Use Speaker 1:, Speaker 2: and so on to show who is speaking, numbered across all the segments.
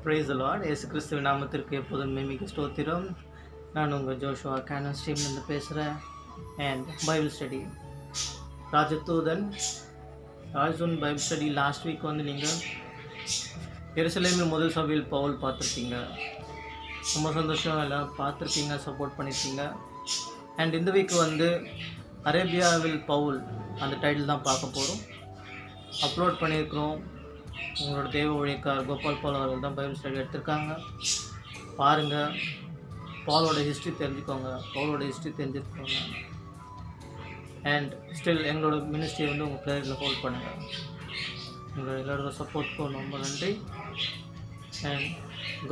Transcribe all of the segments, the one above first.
Speaker 1: Praise the Lord. இயேசு கிறிஸ்துவின் நாமத்திற்கு எப்போதும் மேன்மைக்கு ஸ்தோத்திரம். நான் உங்கள் ஜோஷுவா கேனன் ஸ்ட்ரீம்லேருந்து பேசுகிறேன். அண்ட் பைபிள் ஸ்டடி ராஜதூதன் பைபிள் ஸ்டடி லாஸ்ட் வீக் வந்து நீங்கள் எருசலேமில் முதல் சபையில் பவுல் பார்த்துருக்கீங்க. ரொம்ப சந்தோஷம், எல்லாம் பார்த்துருக்கீங்க, சப்போர்ட் பண்ணியிருக்கீங்க. அண்ட் இந்த வீக் வந்து அரேபியாவில் பவுல் அந்த டைட்டில் தான் பார்க்க போகிறோம். அப்லோட் பண்ணியிருக்கிறோம். உங்களோட தேவ ஊழியக்கார் கோபால் பால் அவர்கள் தான் பைபிள் ஸ்டடி எடுத்திருக்காங்க. பாருங்கள், பவுலோட ஹிஸ்ட்ரி தெரிஞ்சுக்கோங்க, பவுலோட ஹிஸ்ட்ரி தெரிஞ்சுக்கோங்க. அண்ட் ஸ்டில் எங்களோட மினிஸ்ட்ரி வந்து உங்கள் ப்ரேயரில் ஹோல்ட் பண்ணுங்கள். உங்களோட எல்லோரோட சப்போர்ட்க்கும் ரொம்ப நன்றி. அண்ட்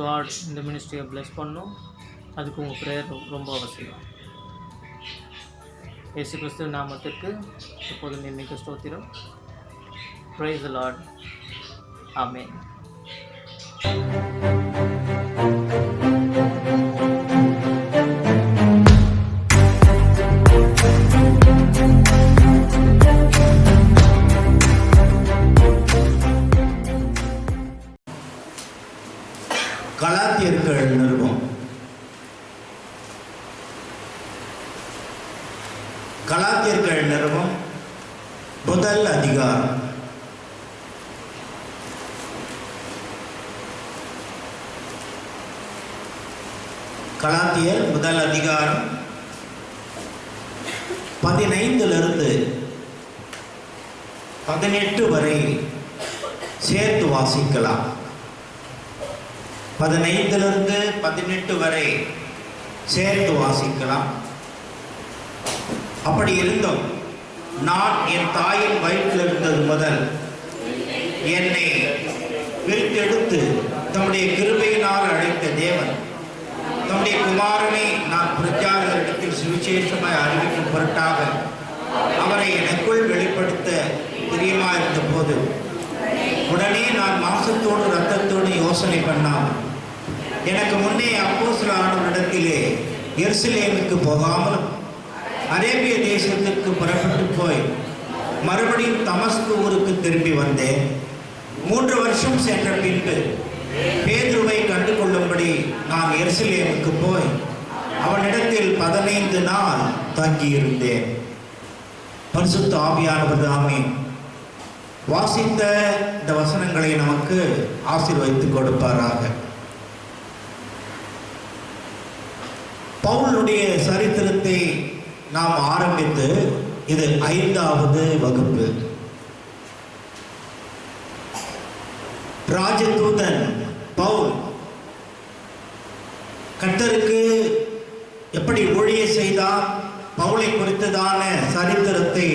Speaker 1: காட் இந்த மினிஸ்ட்ரியை பிளெஸ் பண்ணணும், அதுக்கு உங்கள் ப்ரேயர் ரொம்ப அவசியம். இயேசு கிறிஸ்துவ நாமத்திற்கு எப்போதும் மேன்மைக்கு ஸ்தோத்திரம். Praise the Lord. Amen.
Speaker 2: கலாத்தியர்கள் நிருபம். கலாத்தியர்கள் நிருபம் முதல் அதிகாரம். கலாத்தியர் முதல் அதிகாரம் 15 18 வரை சேர்த்து வாசிக்கலாம். 15 18 வரை சேர்த்து வாசிக்கலாம். அப்படி இருந்தும் நான் என் தாயின் வயிற்றில் இருந்தது முதல் என்னை பிரித்தெடுத்து தம்முடைய கிருபையினால் அழைத்த தேவன் தம்முடைய குமாரனை நான் பிரஜாரிடத்தில் சுவிசேஷமாய் அறிவிக்கும் பொருட்டாக அவரை எனக்குள் வெளிப்படுத்த பிரியமாயிருந்த போது உடனே நான் மாம்சத்தோடு இரத்தத்தோடு யோசனை பண்ணாமல் எனக்கு முன்னே அப்போஸ்தலனானவரிடத்திலே எருசலேமுக்கு போகாமலும் அரேபிய தேசத்திற்கு புறப்பட்டு போய் மறுபடியும் தமஸ்கு ஊருக்கு திரும்பி வந்தேன். 3 வருஷம் சென்ற பின்பு பேதுருவை கண்டு கொள்ளும்படி நான் எருசலேமுக்கு போய் அவனிடத்தில் 15 நாள் தங்கியிருந்தேன். பரிசுத்த ஆவியானவர் தாமே வாசித்த இந்த வசனங்களை நமக்கு ஆசீர்வதித்துக் கொடுப்பாராக. பவுலுடைய சரித்திரத்தை நாம் ஆரம்பித்து இது 5வது வகுப்பு. ராஜதூதன் பவுல் கர்த்தருக்கு எப்படி ஊழியம் செய்தார், பவுலை குறித்ததான சரித்திரத்தை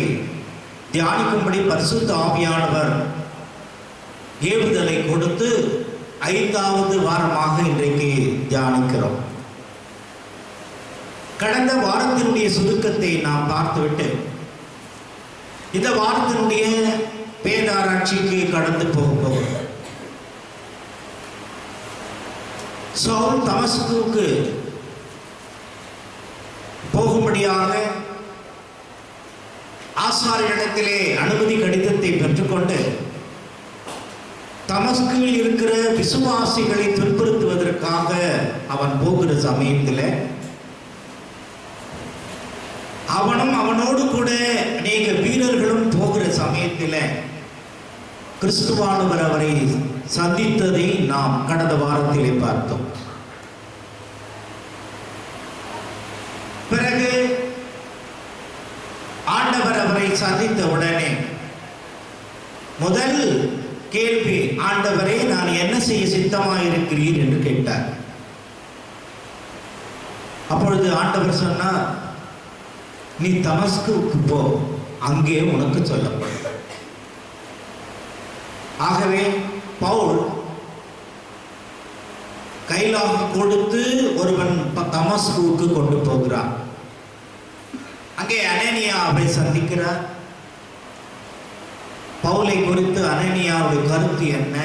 Speaker 2: தியானிக்கும்படி பரிசுத்த ஆவியானவர் ஏவுதலை கொடுத்து 5வது வாரமாக இன்றைக்கு தியானிக்கிறோம். கடந்த வாரத்தினுடைய சுருக்கத்தை நாம் பார்த்துவிட்டு இந்த வாரத்தினுடைய பேராராய்ச்சிக்கு கடந்து போகிறோம். சவுல் தமஸ்குவுக்கு போகும்படியாக ஆசாரியனிடத்திலே அனுமதி கடிதத்தை பெற்றுக்கொண்டு தமஸ்கில் இருக்கிற விசுவாசிகளை துன்புறுத்துவதற்காக அவன் போகிற சமயத்தில் அவனும் அவனோடு கூட அநேக வீரர்களும் போகிற சமயத்தில் கிறிஸ்துவானவர் அவரை சந்தித்ததை நாம் கடந்த வாரத்திலே பார்த்தோம். பிறகு ஆண்டவர் அவரை சந்தித்த உடனே முதல் கேள்வி, ஆண்டவரே நான் என்ன செய்ய சித்தமாயிருக்கிறீர் என்று கேட்டார். அப்பொழுது ஆண்டவர் சொன்னார், நீ தமஸ்குவுக்கு போ, அங்கே உனக்கு சொல்லப்படும். ஆகவே பவுல் கைலாக கொடுத்து ஒருவன் தமஸ்குவுக்கு கொண்டு போகிறார். அங்கே அனனியாவை சந்திக்கிறார். பவுலை குறித்து அனனியாவுடைய கருத்து என்ன?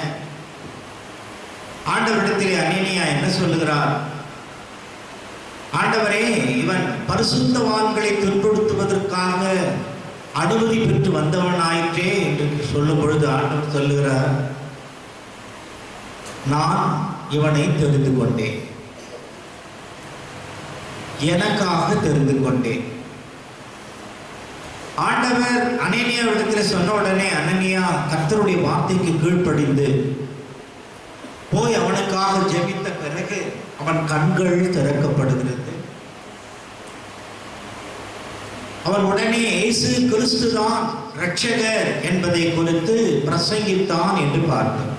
Speaker 2: ஆண்டவரிடத்திலே அனனியா என்ன சொல்லுகிறார்? ஆண்டவரே, இவன் பரிசுத்தவான்களை துன்புறுத்துவதற்காக அனுமதி பெற்று வந்தவன் ஆயிற்றே என்று சொல்லும் பொழுது ஆண்டவர் சொல்லுகிறார், நான் இவனை தெரிந்து கொண்டேன், எனக்காக தெரிந்து கொண்டேன். ஆண்டவர் அனனியாவிடத்தில் சொன்ன உடனே அனனியா கர்த்தருடைய வார்த்தைக்கு கீழ்ப்படிந்து போய் அவனுக்காக ஜெபித்த பிறகு அவன் கண்கள் திறக்கப்படுகிறது. அவன் உடனே இயேசு கிறிஸ்துதான் இரட்சகர் என்பதை குறித்து பிரசங்கித்தான் என்று பார்த்தோம்.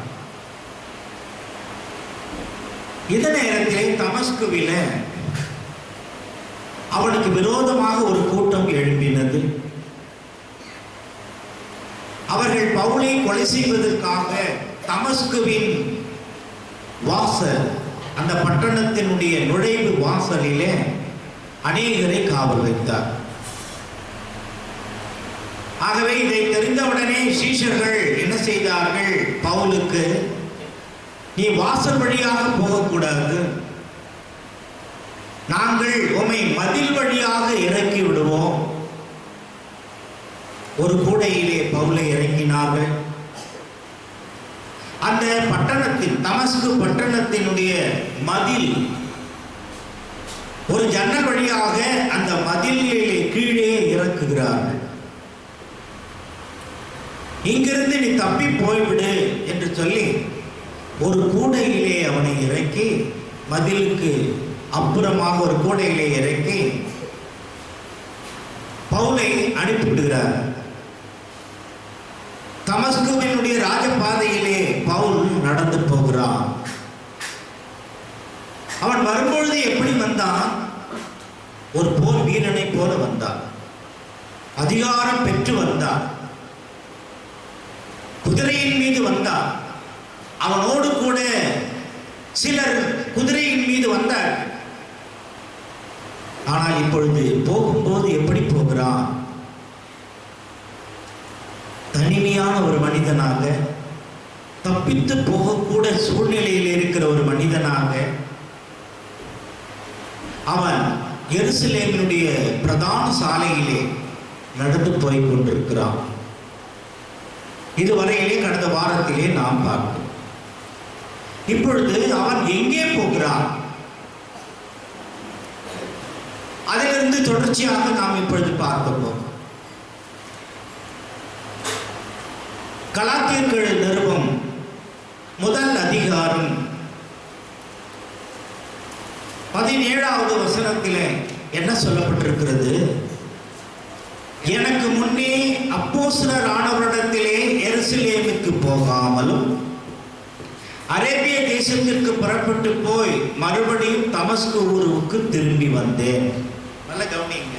Speaker 2: இந்த நேரத்திலே தமஸ்குவில அவனுக்கு விரோதமாக ஒரு கூட்டம் எழும்பினது. அவர்கள் பவுலை கொலை செய்வதற்காக தமஸ்குவின் வாசல், அந்த பட்டணத்தினுடைய நுழைவு வாசலிலே அநேகரை காவல் வைத்தார். ஆகவே இதை தெரிந்தவுடனே சீஷர்கள் என்ன செய்தார்கள்? பவுலுக்கு, நீ வாசல் வழியாக போகக்கூடாது, நாங்கள் உம்மை மதில் வழியாக இறக்கி விடுவோம். ஒரு கூடையிலே பவுலை இறக்கினார்கள். அந்த பட்டணத்தின், தமஸ்கு பட்டணத்தினுடைய மதில், ஒரு ஜன்னல் வழியாக அந்த மதிலிலே கீழே இறக்குகிறார்கள். இங்கிருந்து நீ தப்பி போய்விடு என்று சொல்லி ஒரு கூடையிலே அவனை இறக்கி, மதிலுக்கு அப்புறமாக ஒரு கூடையிலே இறக்கி பவுலை அனுப்பிவிடுகிறார். தமஸ்குவினுடைய ராஜபாதையிலே பவுல் நடந்து போகிறான். அவன் வரும்பொழுது எப்படி வந்தான்? ஒரு போர் வீரனை போல வந்தான். அதிகாரம் பெற்று வந்தான். குதிரையின் மீது வந்தான். அவனோடு கூட சிலர் குதிரையின் மீது வந்தார். ஆனால் இப்பொழுது போகும்போது எப்படி போகிறான்? தனிமையான ஒரு மனிதனாக, தப்பித்து போகக்கூட சூழ்நிலையில் இருக்கிற ஒரு மனிதனாக அவன் எருசலேமினுடைய பிரதான சாலையிலே நடந்து போய் கொண்டிருக்கிறான். இதுவரையிலே கடந்த வாரத்திலே நாம் பார்த்தோம். இப்பொழுது அவன் எங்கே போகிறான்? அதிலிருந்து தொடர்ச்சியாக நாம் இப்பொழுது பார்க்க போகிறோம். கலாத்தியர்கள் நிருபம் முதல் அதிகாரம் 17வது வசனத்திலே என்ன சொல்லப்பட்டிருக்கிறது? எனக்கு முன்னே அப்போஸ்தலர் ஆனவரிடத்திலே எருசலேமுக்கு போகாமலும் அரேபிய தேசத்திற்கு புறப்பட்டு போய் மறுபடியும் தமஸ்கு ஊருக்கு திரும்பி வந்தேன். நல்ல கவனிங்க.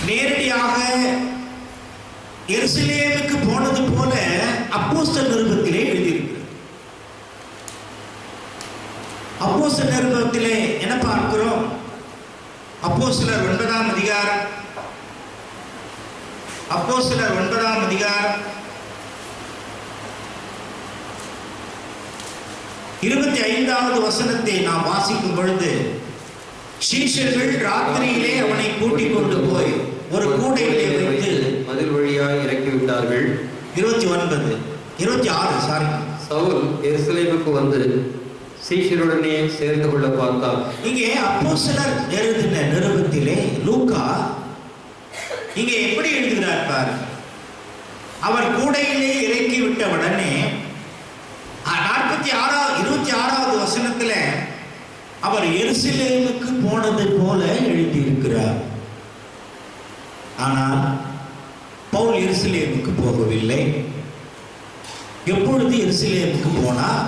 Speaker 2: நேரடியாக எருசலேமுக்கு போனது போல அப்போஸ்தலர் நிருபத்திலே எழுதியிருக்கிறது. அப்போஸ்தலர் நிருபத்திலே என்ன பார்க்கிறோம்? அப்போஸ்தலர் 9ஆம் அதிகாரம், அப்போஸ்தலர் 9ஆம் அதிகாரம் 25வது வசனத்தை நாம் வாசிக்கும் பொழுது, சீஷர்கள் ராத்திரியிலே அவனை கூட்டிக் கொண்டு போய் ஒரு கூடையிலே வைத்து
Speaker 3: மதில் வழியாக இறக்கி விட்டார்கள்.
Speaker 2: 26 சாரி.
Speaker 3: சவுல் எருசலேமுக்கு வந்து சீஷருடனே சேர்ந்து கொள்ள பார்த்தார்.
Speaker 2: இங்கே அப்போஸ்தலர் எழுதின நிருபத்திலே லூக்கா இங்கே எப்படி எழுதுகிறார் பாரு. அவர் கூடையிலே இறக்கி விட்ட உடனே 26வது வசனத்துல அவர் எருசலேமுக்கு போனது போல எழுதியிருக்கிறார். ஆனால் பவுல் எருசலேமுக்கு போகவில்லை. எப்பொழுது எருசலேமுக்கு போனார்?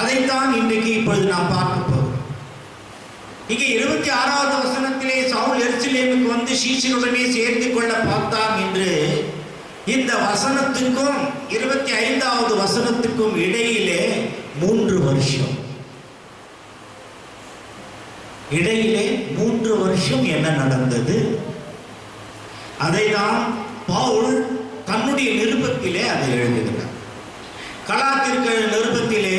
Speaker 2: அதைத்தான் இன்றைக்கு இப்பொழுது நாம் பார்க்க போகிறோம். இங்கே 26வது வசனத்திலே சவுல் எருசலேமுக்கு வந்து சீஷருடனே சேர்ந்து கொள்ள பார்த்தான் என்று, இந்த வசனத்துக்கும் 25வது வசனத்துக்கும் இடையிலே 3 வருஷம், இடையிலே 3 வருஷம் என்ன நடந்தது? அதைதான் பவுல் தன்னுடைய நிருபத்திலே அதை எழுதுகிறார். கலாத்தியர்கள் நிருபத்திலே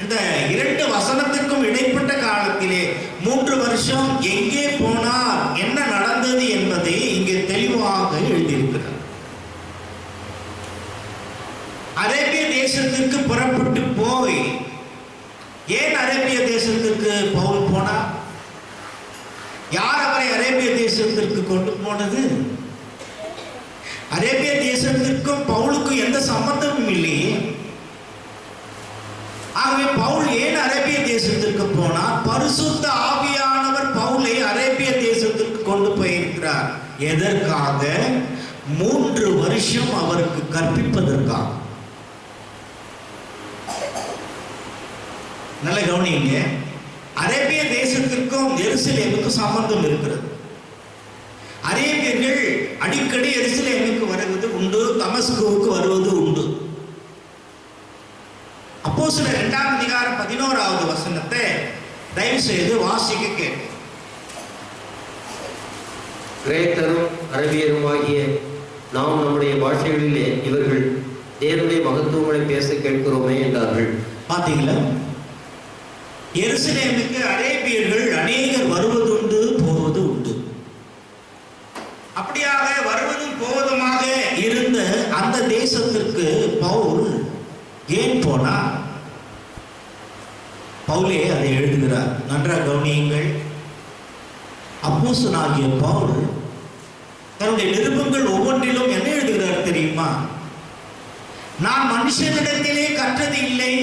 Speaker 2: இந்த 2 வசனத்துக்கும் இடைப்பட்ட காலத்திலே 3 வருஷம் எங்கே போனார், என்ன நடந்தது என்பதை இங்கே தெளிவாக எழுதியிருக்கிறார். தேசத்திற்கு புறப்பட்டு போய், ஏன் அரேபிய தேசத்திற்கு பவுல் போனார்? யார் அவரை அரேபிய தேசத்திற்கு கொண்டு போனது? அரேபிய தேசத்திற்கும் பவுலுக்கும் எந்த சம்பந்தமும் இல்லையே. ஆகவே பவுல் ஏன் அரேபிய தேசத்திற்கு போனார்? பரிசுத்த ஆவியானவர் பவுலை அரேபிய தேசத்திற்கு கொண்டு போயிருக்கிறார். எதற்காக? 3 வருஷம் அவருக்கு கற்பிப்பதற்காக. நல்ல கவனிங்க, அரேபிய தேசத்திற்கும் எருசலேமுக்கும் சம்பந்தம் இருக்கிறது. அரேபியர்கள் அடிக்கடி எருசலேமுக்கு வருவது உண்டு, தமஸ்குவுக்கு வருவது உண்டு. அப்போஸ்தலர் 2ஆம் அதிகாரம் 11வது வசனத்தை தயவு செய்து வாசிக்க கேட்க.
Speaker 3: கிரேத்தரும் அரபியருமாகிய நாம் நம்முடைய பாஷைகளிலே இவர்கள் தேவனுடைய மகத்துவங்களை பேச கேட்கிறோமே என்றார்கள்.
Speaker 2: பார்த்தீங்களா? எருசலேமுக்கு அரேபியர்கள் அநேகர் வருவது உண்டு, போவது உண்டு. அப்படியாக வருவதும் போவதுமாக இருந்த அந்த தேசத்திற்கு பவுல் ஏன் போனார்? பவுலே அதை எழுதுகிறார். நன்றாக கவனியுங்கள். அப்போஸ்தலனாகிய பவுல் தன்னுடைய நிருபங்கள் ஒவ்வொன்றிலும் என்ன எழுதுகிறார் தெரியுமா? நான் மனுஷனிடத்திலே கற்றது இல்லை.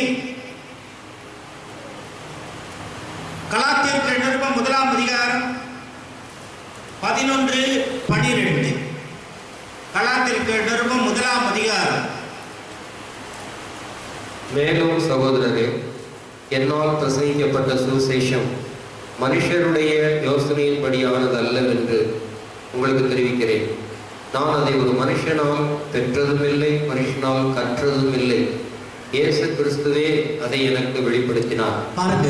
Speaker 2: கலாத்தியர் நிருபம் 1ஆம் அதிகாரம் 11-12. கலாத்தியர் நிருபம் 1ஆம் அதிகாரம்.
Speaker 3: மேலும் சகோதரரே, என்னால் பிரசங்கிக்கப்பட்ட சுவிசேஷம் மனுஷருடைய யோசனையின்படியானதல்லவென்று உங்களுக்கு தெரிவிக்கிறேன். நான் அதை ஒரு மனுஷனால் பெற்றதும் இல்லை, மனுஷனால் கற்றதும் இல்லை. இயேசு கிறிஸ்துவே அதை எனக்கு வெளிப்படுத்தினார்.
Speaker 2: பாருங்க,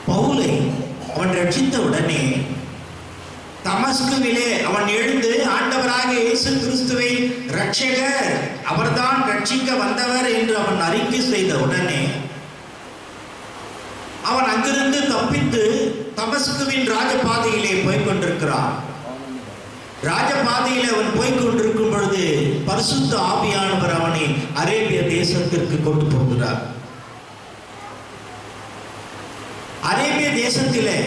Speaker 2: பவுலை அவன் ரட்சித்த உடனே தமஸ்குவிலே அவன் எழுந்து ஆண்டவராக இயேசு கிறிஸ்துவை ரட்சகர், அவர்தான் ரட்சிக்க வந்தவர் என்று அவன் அறிக்கை செய்த உடனே அவன் அங்கிருந்து தப்பித்து தமஸ்குவின் ராஜபாதையிலே போய்கொண்டிருக்கிறான். ராஜபாதையிலே அவன் போய்கொண்டிருக்கும் பொழுது பரிசுத்த ஆவியானவர் அவனை அரேபிய தேசத்திற்கு கொண்டு போகிறார். அரேபிய தேசத்திலே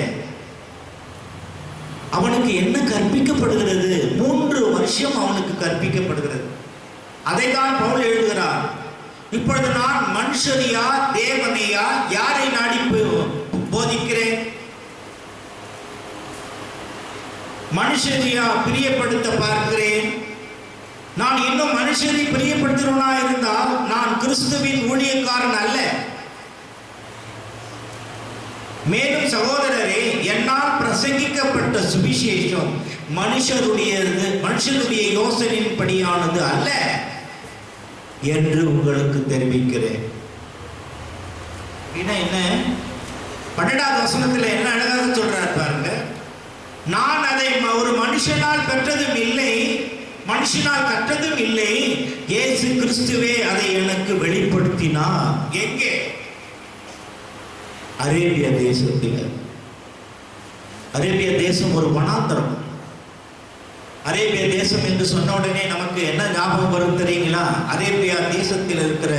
Speaker 2: அவனுக்கு என்ன கற்பிக்கப்படுகிறது? 3 வருஷம் அவனுக்கு கற்பிக்கப்படுகிறது. அதைத்தான் பவுல் எழுதுகிறார். இப்பொழுது நான் மனுஷரியா தேவனையா யாரை நாடி போதிக்கிறேன்? மனுஷரியா பிரியப்படுத்த பார்க்கிறேன். நான் இன்னும் மனுஷரை பிரியப்படுத்துறவனா இருந்தால் நான் கிறிஸ்துவின் ஊழியக்காரன் அல்ல. மேலும் சகோதரரே, என்னால் பிரசங்கிக்கப்பட்ட சுவிசேஷம் மனுஷருடைய யோசனையின்படியானது அல்ல என்று உங்களுக்கு தெரிவிக்கிறேன். என்ன 12வது வசனத்தில் என்ன அழகாக சொல்றார் பாருங்க. நான் அதை ஒரு மனுஷனால் பெற்றதும் இல்லை, மனுஷனால் கற்றதும் இல்லை, இயேசு கிறிஸ்துவே அதை எனக்கு வெளிப்படுத்தினார். எங்கே? அரேபிய தேசத்தில். அரேபிய தேசம் ஒரு வனாந்தரம். அரேபிய தேசம் என்று சொன்ன உடனே நமக்கு என்ன ஞாபகம் வரும் தெரியுங்களா? அரேபியா தேசத்தில் இருக்கிற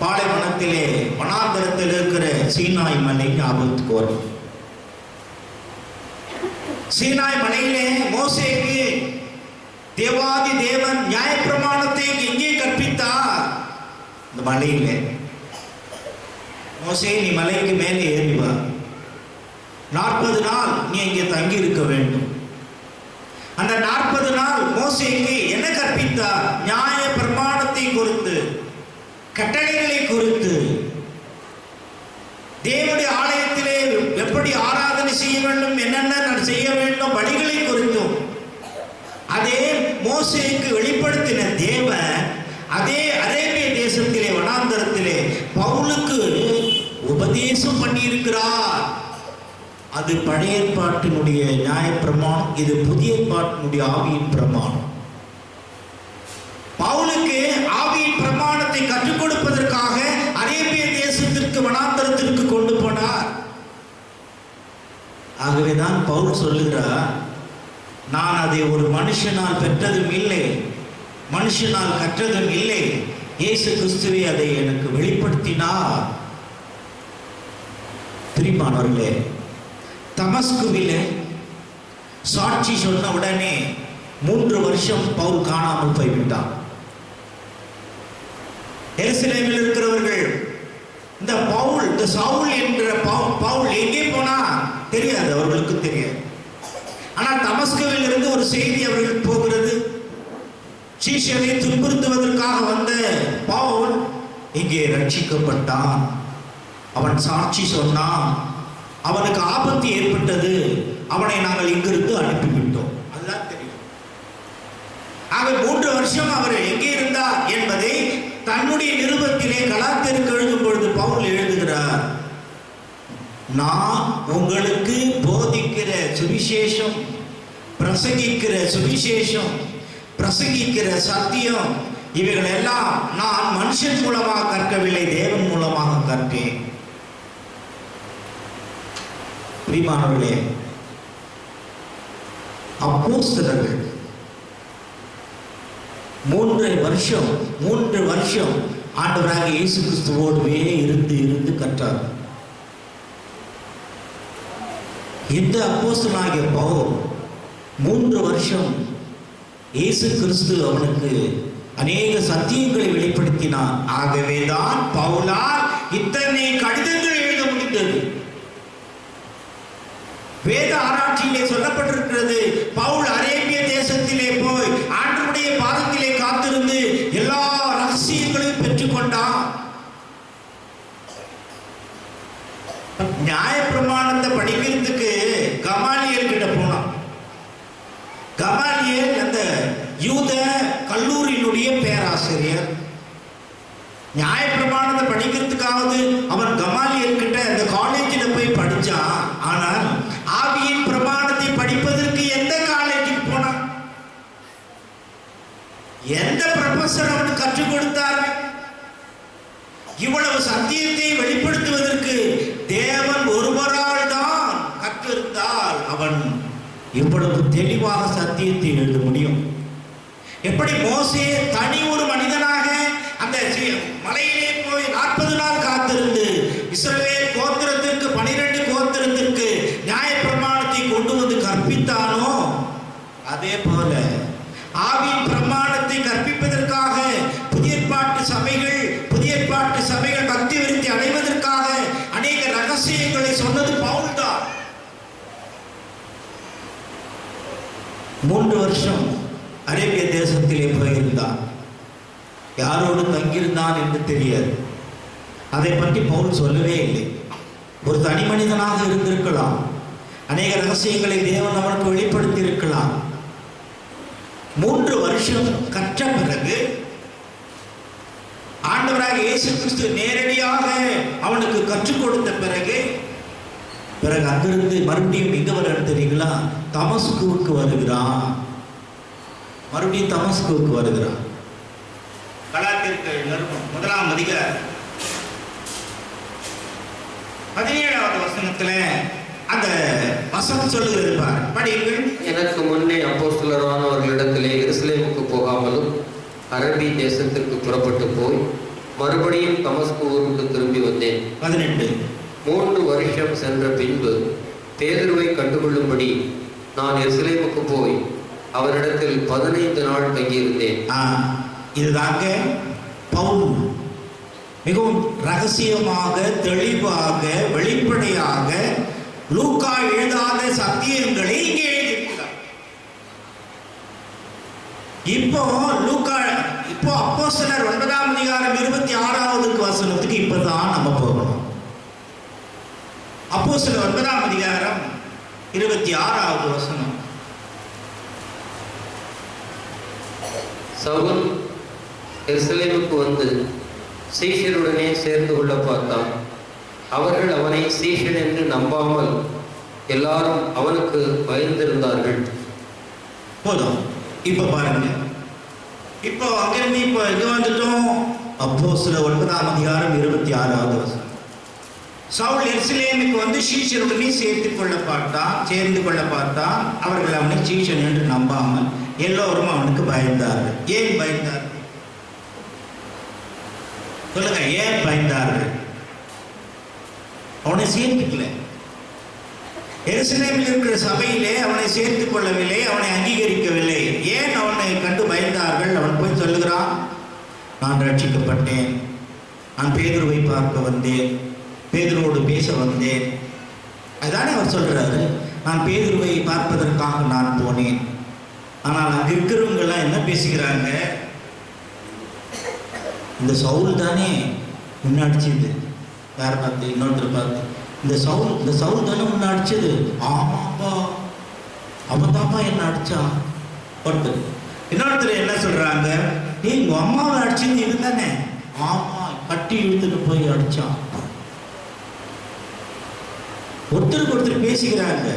Speaker 2: பாலைவனத்திலே வனாந்தரத்தில் இருக்கிற சீனாய் மலை ஞாபகத்துக்கு வரும். சீனாய் மலையிலே மோசேக்கு தேவாதி தேவன் நியாயப்பிரமாணத்தை எங்கே கற்பித்தார்? இந்த மலையிலே. மோசே, நீ மலைக்கு மேலே ஏறி வா, 40 நாள் நீ இங்கே தங்கி இருக்க வேண்டும். அந்த 40 நாள் மோசேக்கு என்ன கற்பித்தார்? நியாய பிரமாணத்தை குறித்து, கட்டளைகளை குறித்து, தேவனுடைய ஆலயத்திலே எப்படி ஆராதனை செய்ய வேண்டும், என்னென்ன செய்ய வேண்டும், வழிகளை குறித்தும் அதே மோசேக்கு வெளிப்படுத்தின தேவன் அதே அரேபிய தேசத்திலே வனாந்தரத்திலே பவுலுக்கு உபதேசம் பண்ணியிருக்கிறார். அது பழைய ஏற்பாட்டினுடைய நியாய பிரமாணம், இது புதிய ஏற்பாட்டினுடைய ஆவியின் பிரமாணம். பவுலுக்கு ஆவியின் பிரமாணத்தை கற்றுக் கொடுப்பதற்காக அரேபிய தேசத்திற்கு வனாந்தரத்திற்கு கொண்டு போனார். ஆகவேதான் பவுல் சொல்லுகிறார், நான் அதை ஒரு மனுஷனால் பெற்றதும் இல்லை, மனுஷனால் கற்றதும் இல்லை, இயேசு கிறிஸ்துவே அதை எனக்கு வெளிப்படுத்தினார். பிரியமானவர்களே, தமஸ்குவிலே சாட்சி சொன்ன உடனே 3 வருஷம் பவுல் காணாமல் போய்விட்டான். எருசலேமில் இருக்கிறவர்கள் இந்த சவுல் என்ற பவுல் எங்கே போனா தெரியாது, அவர்களுக்கு தெரியாது. ஆனால் தமஸ்குவில் இருந்து ஒரு செய்தி அவர்களுக்கு போகிறது. சீஷரை துன்புறுத்துவதற்காக வந்த பவுல் இங்கே ரட்சிக்கப்பட்டான். அவன் சாட்சி சொன்னான். அவனுக்கு ஆபத்து ஏற்பட்டது. அவனை நாங்கள் இங்கிருந்து அனுப்பிவிட்டோம். அதுதான் தெரியும். ஆக 3 வருஷம் அவர் எங்கே இருந்தார் என்பதை தன்னுடைய நிருபத்திலே கலாத்தியருக்கு எழுதும் பொழுது பவுல் எழுதுகிறார், நான் உங்களுக்கு போதிக்கிற சுவிசேஷம், பிரசங்கிக்கிற சுவிசேஷம், பிரசங்கிக்கிற சத்தியம், இவைகள் எல்லாம் நான் மனுஷன் மூலமாக கற்கவில்லை, தேவன் மூலமாக கற்பேன். பிரியமானவர்களே, அப்போஸ்தலர்கள் 3 வருஷம் ஆண்டவராக இயேசு கிறிஸ்துவோடுவே இருந்து கற்றார். இந்த அப்போஸ்தலனாகிய பவுல் 3 வருஷம் இயேசு கிறிஸ்து அவனுக்கு அநேக சத்தியங்களை வெளிப்படுத்தினார். ஆகவேதான் பவுலால் இத்தனை கடிதங்கள் எழுத முடிந்தது. வேத ஆராய்ச்சியிலே சொல்லப்பட்டிருக்கிறது, பவுல் அரேபிய தேசத்திலே போய் ஆண்டவருடைய பாதத்திலே காத்திருந்து எல்லா ரகசியங்களையும் பெற்றுக்கொண்டான். நியாய பிரமாணத்தை படிக்கிறதுக்கு கமாலியல் கிட்ட போனான். கமாலியல் அந்த யூத கல்லூரியினுடைய பேராசிரியர். நியாய பிரமாணத்தை படிக்கிறதுக்காவது அவன் கமாலியல் கிட்ட அந்த காலேஜில் போய் படிச்சான். ஆனால் ஆவியின் பிரமாணத்தை படிப்பதற்கு எந்த காலேஜுக்கு போனான்? எந்த ப்ரொஃபஸர் அவனுக்கு கற்றுக் கொடுத்தார்? இவ்வளவு சத்தியத்தை வெளிப்படுத்துவதற்கு தேவன் ஒருவரால் தான் கற்றிருந்தால் அவன் இவ்வளவு தெளிவாக சத்தியத்தை எழுத முடியும். எப்படி மோசே தனி ஒரு மனிதனாக அந்த மலையிலே போய் 40 நாள் காத்திருந்து இஸ்ரவேல் கோத்திரத்திற்கு 12 கோத்திரத்திற்கு நியாய பிரமாணத்தை கொண்டு வந்து கற்பித்தானோ, அதே போல ஆவியின் பிரமாணத்தை கற்பிப்பதற்காக புதிய ஏற்பாட்டு சபைகள் பக்தி விருத்தி அடைவதற்காக அநேக ரகசியங்களை சொன்னது பவுல் தான். 3 வருஷம் அரேபிய தேசத்திலே போயிருந்தான். யாரோடு தங்கியிருந்தான் என்று தெரியாது. அதை பற்றி பவுல் சொல்லவே இல்லை. ஒரு தனி மனிதனாக இருந்திருக்கலாம். அநேக ரகசியங்களை தேவன் அவனுக்கு வெளிப்படுத்தி இருக்கலாம். 3 வருஷம் கற்ற பிறகு ஆண்டவராக இயேசு கிறிஸ்து நேரடியாக அவனுக்கு கற்றுக் கொடுத்த பிறகு அங்கிருந்து மறுபடியும் எங்க வர தெரியுங்களா? தமஸ்குவுக்கு வருகிறான். மறுபடியும் தமஸ்குவுக்கு வருகிறான். கலாத்தியர்கள் 1ஆம் அதிகாரம் 17வது வசனத்துல அந்த வசனம் சொல்லுகிறது பார், படியுங்கள்.
Speaker 3: எனக்கு முன்னே அப்போஸ்தலரானவர்களிடத்திலே எருசலேமுக்கு போகாமலும் அரபி தேசத்திற்கு புறப்பட்டு போய் மறுபடியும் தமஸ்கு ஊருக்கு திரும்பி வந்தேன்.
Speaker 2: 18
Speaker 3: 3 வருஷம் சென்ற பின்பு பேதுருவை கண்டுகொள்ளும்படி நான் எருசலேமுக்கு போய் அவரிடத்தில் 15 நாள் தங்கியிருந்தேன்.
Speaker 2: இதுதாங்க பவுல் மிகவும் ரகசியமாக, தெளிவாக, வெளிப்படையாக லூக்கா எழுதாத சத்தியங்களை இங்கே எழுதியிருக்கிறார். இப்போ அப்போஸ்தலர் 9ஆம் அதிகாரம் 26வது வசனத்துக்கு இப்பதான் நம்ம போகணும். அப்போஸ்தலர் 9ஆம் அதிகாரம் 26வது வசனம்.
Speaker 3: சவுல் எருசலேமுக்கு வந்து சீஷருடனே சேர்ந்து கொள்ள பார்த்தான். அவர்கள் அவனை சீஷன் என்று நம்பாமல் எல்லாரும் அவனுக்கு பயந்திருந்தார்கள்.
Speaker 2: போதும். இப்ப பாருங்க, இப்போ அங்கிருந்து இப்போ எங்க வந்துட்டோம்? அப்போஸ்தலர் 9ஆம் அதிகாரம் 26வது வசனம். சவுல் எருசலேமுக்கு வந்து சீஷருடனே சேர்ந்து கொள்ள பார்த்தான். அவர்கள் அவனை சீஷன் என்று நம்பாமல் எல்லோரும் அவனுக்கு பயந்தார்கள். ஏன் பயந்தார்கள்? சொல்லுங்க, ஏன் பயந்தார்கள்? அவனை சேர்த்துக்கல. எருசலேமில் இருக்கிற சபையிலே அவனை சேர்த்துக் கொள்ளவில்லை, அவனை அங்கீகரிக்கவில்லை. ஏன் அவனை கண்டு பயந்தார்கள்? அவன் போய் சொல்லுகிறான், நான் ரட்சிக்கப்பட்டேன், நான் பேதுருவை பார்க்க வந்தேன், பேதுருவோடு பேச வந்தேன். அதுதானே அவர் சொல்றாரு, நான் பேதுருவை பார்ப்பதற்காக நான் போனேன். ஆனால் அங்க இருக்கிறவங்க எல்லாம் என்ன பேசுகிறாங்க? இந்த சவுல் தானே முன்னாடிச்சது. வேற பார்த்து இன்னொருத்தர் பார்த்து, இந்த சவுல் தானே முன்ன அடிச்சது. ஆமாப்பா, அவன் தான்ப்பா என்ன அடிச்சான். ஒருத்தர். இன்னொருத்தர் என்ன சொல்றாங்க, நீ உங்க அம்மாவை அடிச்சது இது தானே. ஆமா, கட்டி இழுத்துட்டு போய் அடிச்சான். ஒருத்தருக்கு ஒருத்தர் பேசிக்கிறாங்க.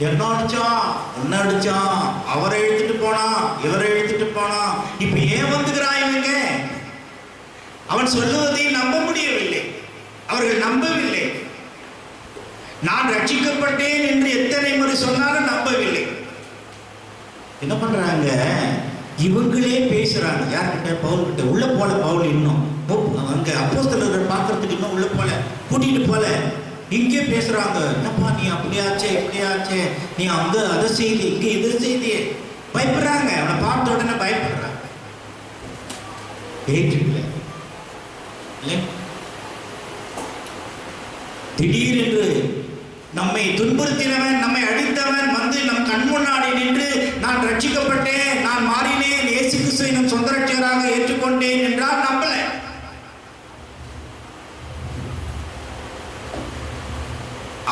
Speaker 2: என்ன அடிச்சான், என்ன அடிச்சான், அவரை இழுத்துட்டு போனா, இவரை இழுத்துட்டு போனா. இப்ப ஏன் வந்துக்கிறான் இவங்க? அவன் சொல்லுவதை நம்ப முடியவில்லை, அவர்கள் நம்பவில்லை. நான் ரட்சிக்கப்பட்டேன் என்று எத்தனை முறை சொன்னாலும் நம்பவில்லை. என்ன பண்றாங்க, இவங்களே பேசுறாங்க. யார்கிட்ட? பவுல் கிட்ட. உள்ள போல பவுல் இன்னும் அங்க அப்போஸ்தலர்கள் பார்க்கறதுக்கு இன்னும் உள்ள போல, கூட்டிட்டு போல. இங்கே பேசுறாங்க, என்னப்பா நீ அப்படியாச்சே இப்படியாச்சே, நீ அங்க அதை செய்தி, இங்க இதை செய்தி. பயப்படுறாங்க, அவனை பார்த்த உடனே பயப்படுறாங்க. ஏற்றுக்கல. திடீரென்று நம்மை துன்புறுத்தினவன், நம்மை அடித்தவன் வந்து நம் கண் முன்னாடி நின்று நான் ரட்சிக்கப்பட்டேன், நான் மாறினேன், இயேசு கிறிஸ்துவை நம் சொந்த ரட்சகராக ஏற்றுக்கொண்டேன் என்றால் நம்பல.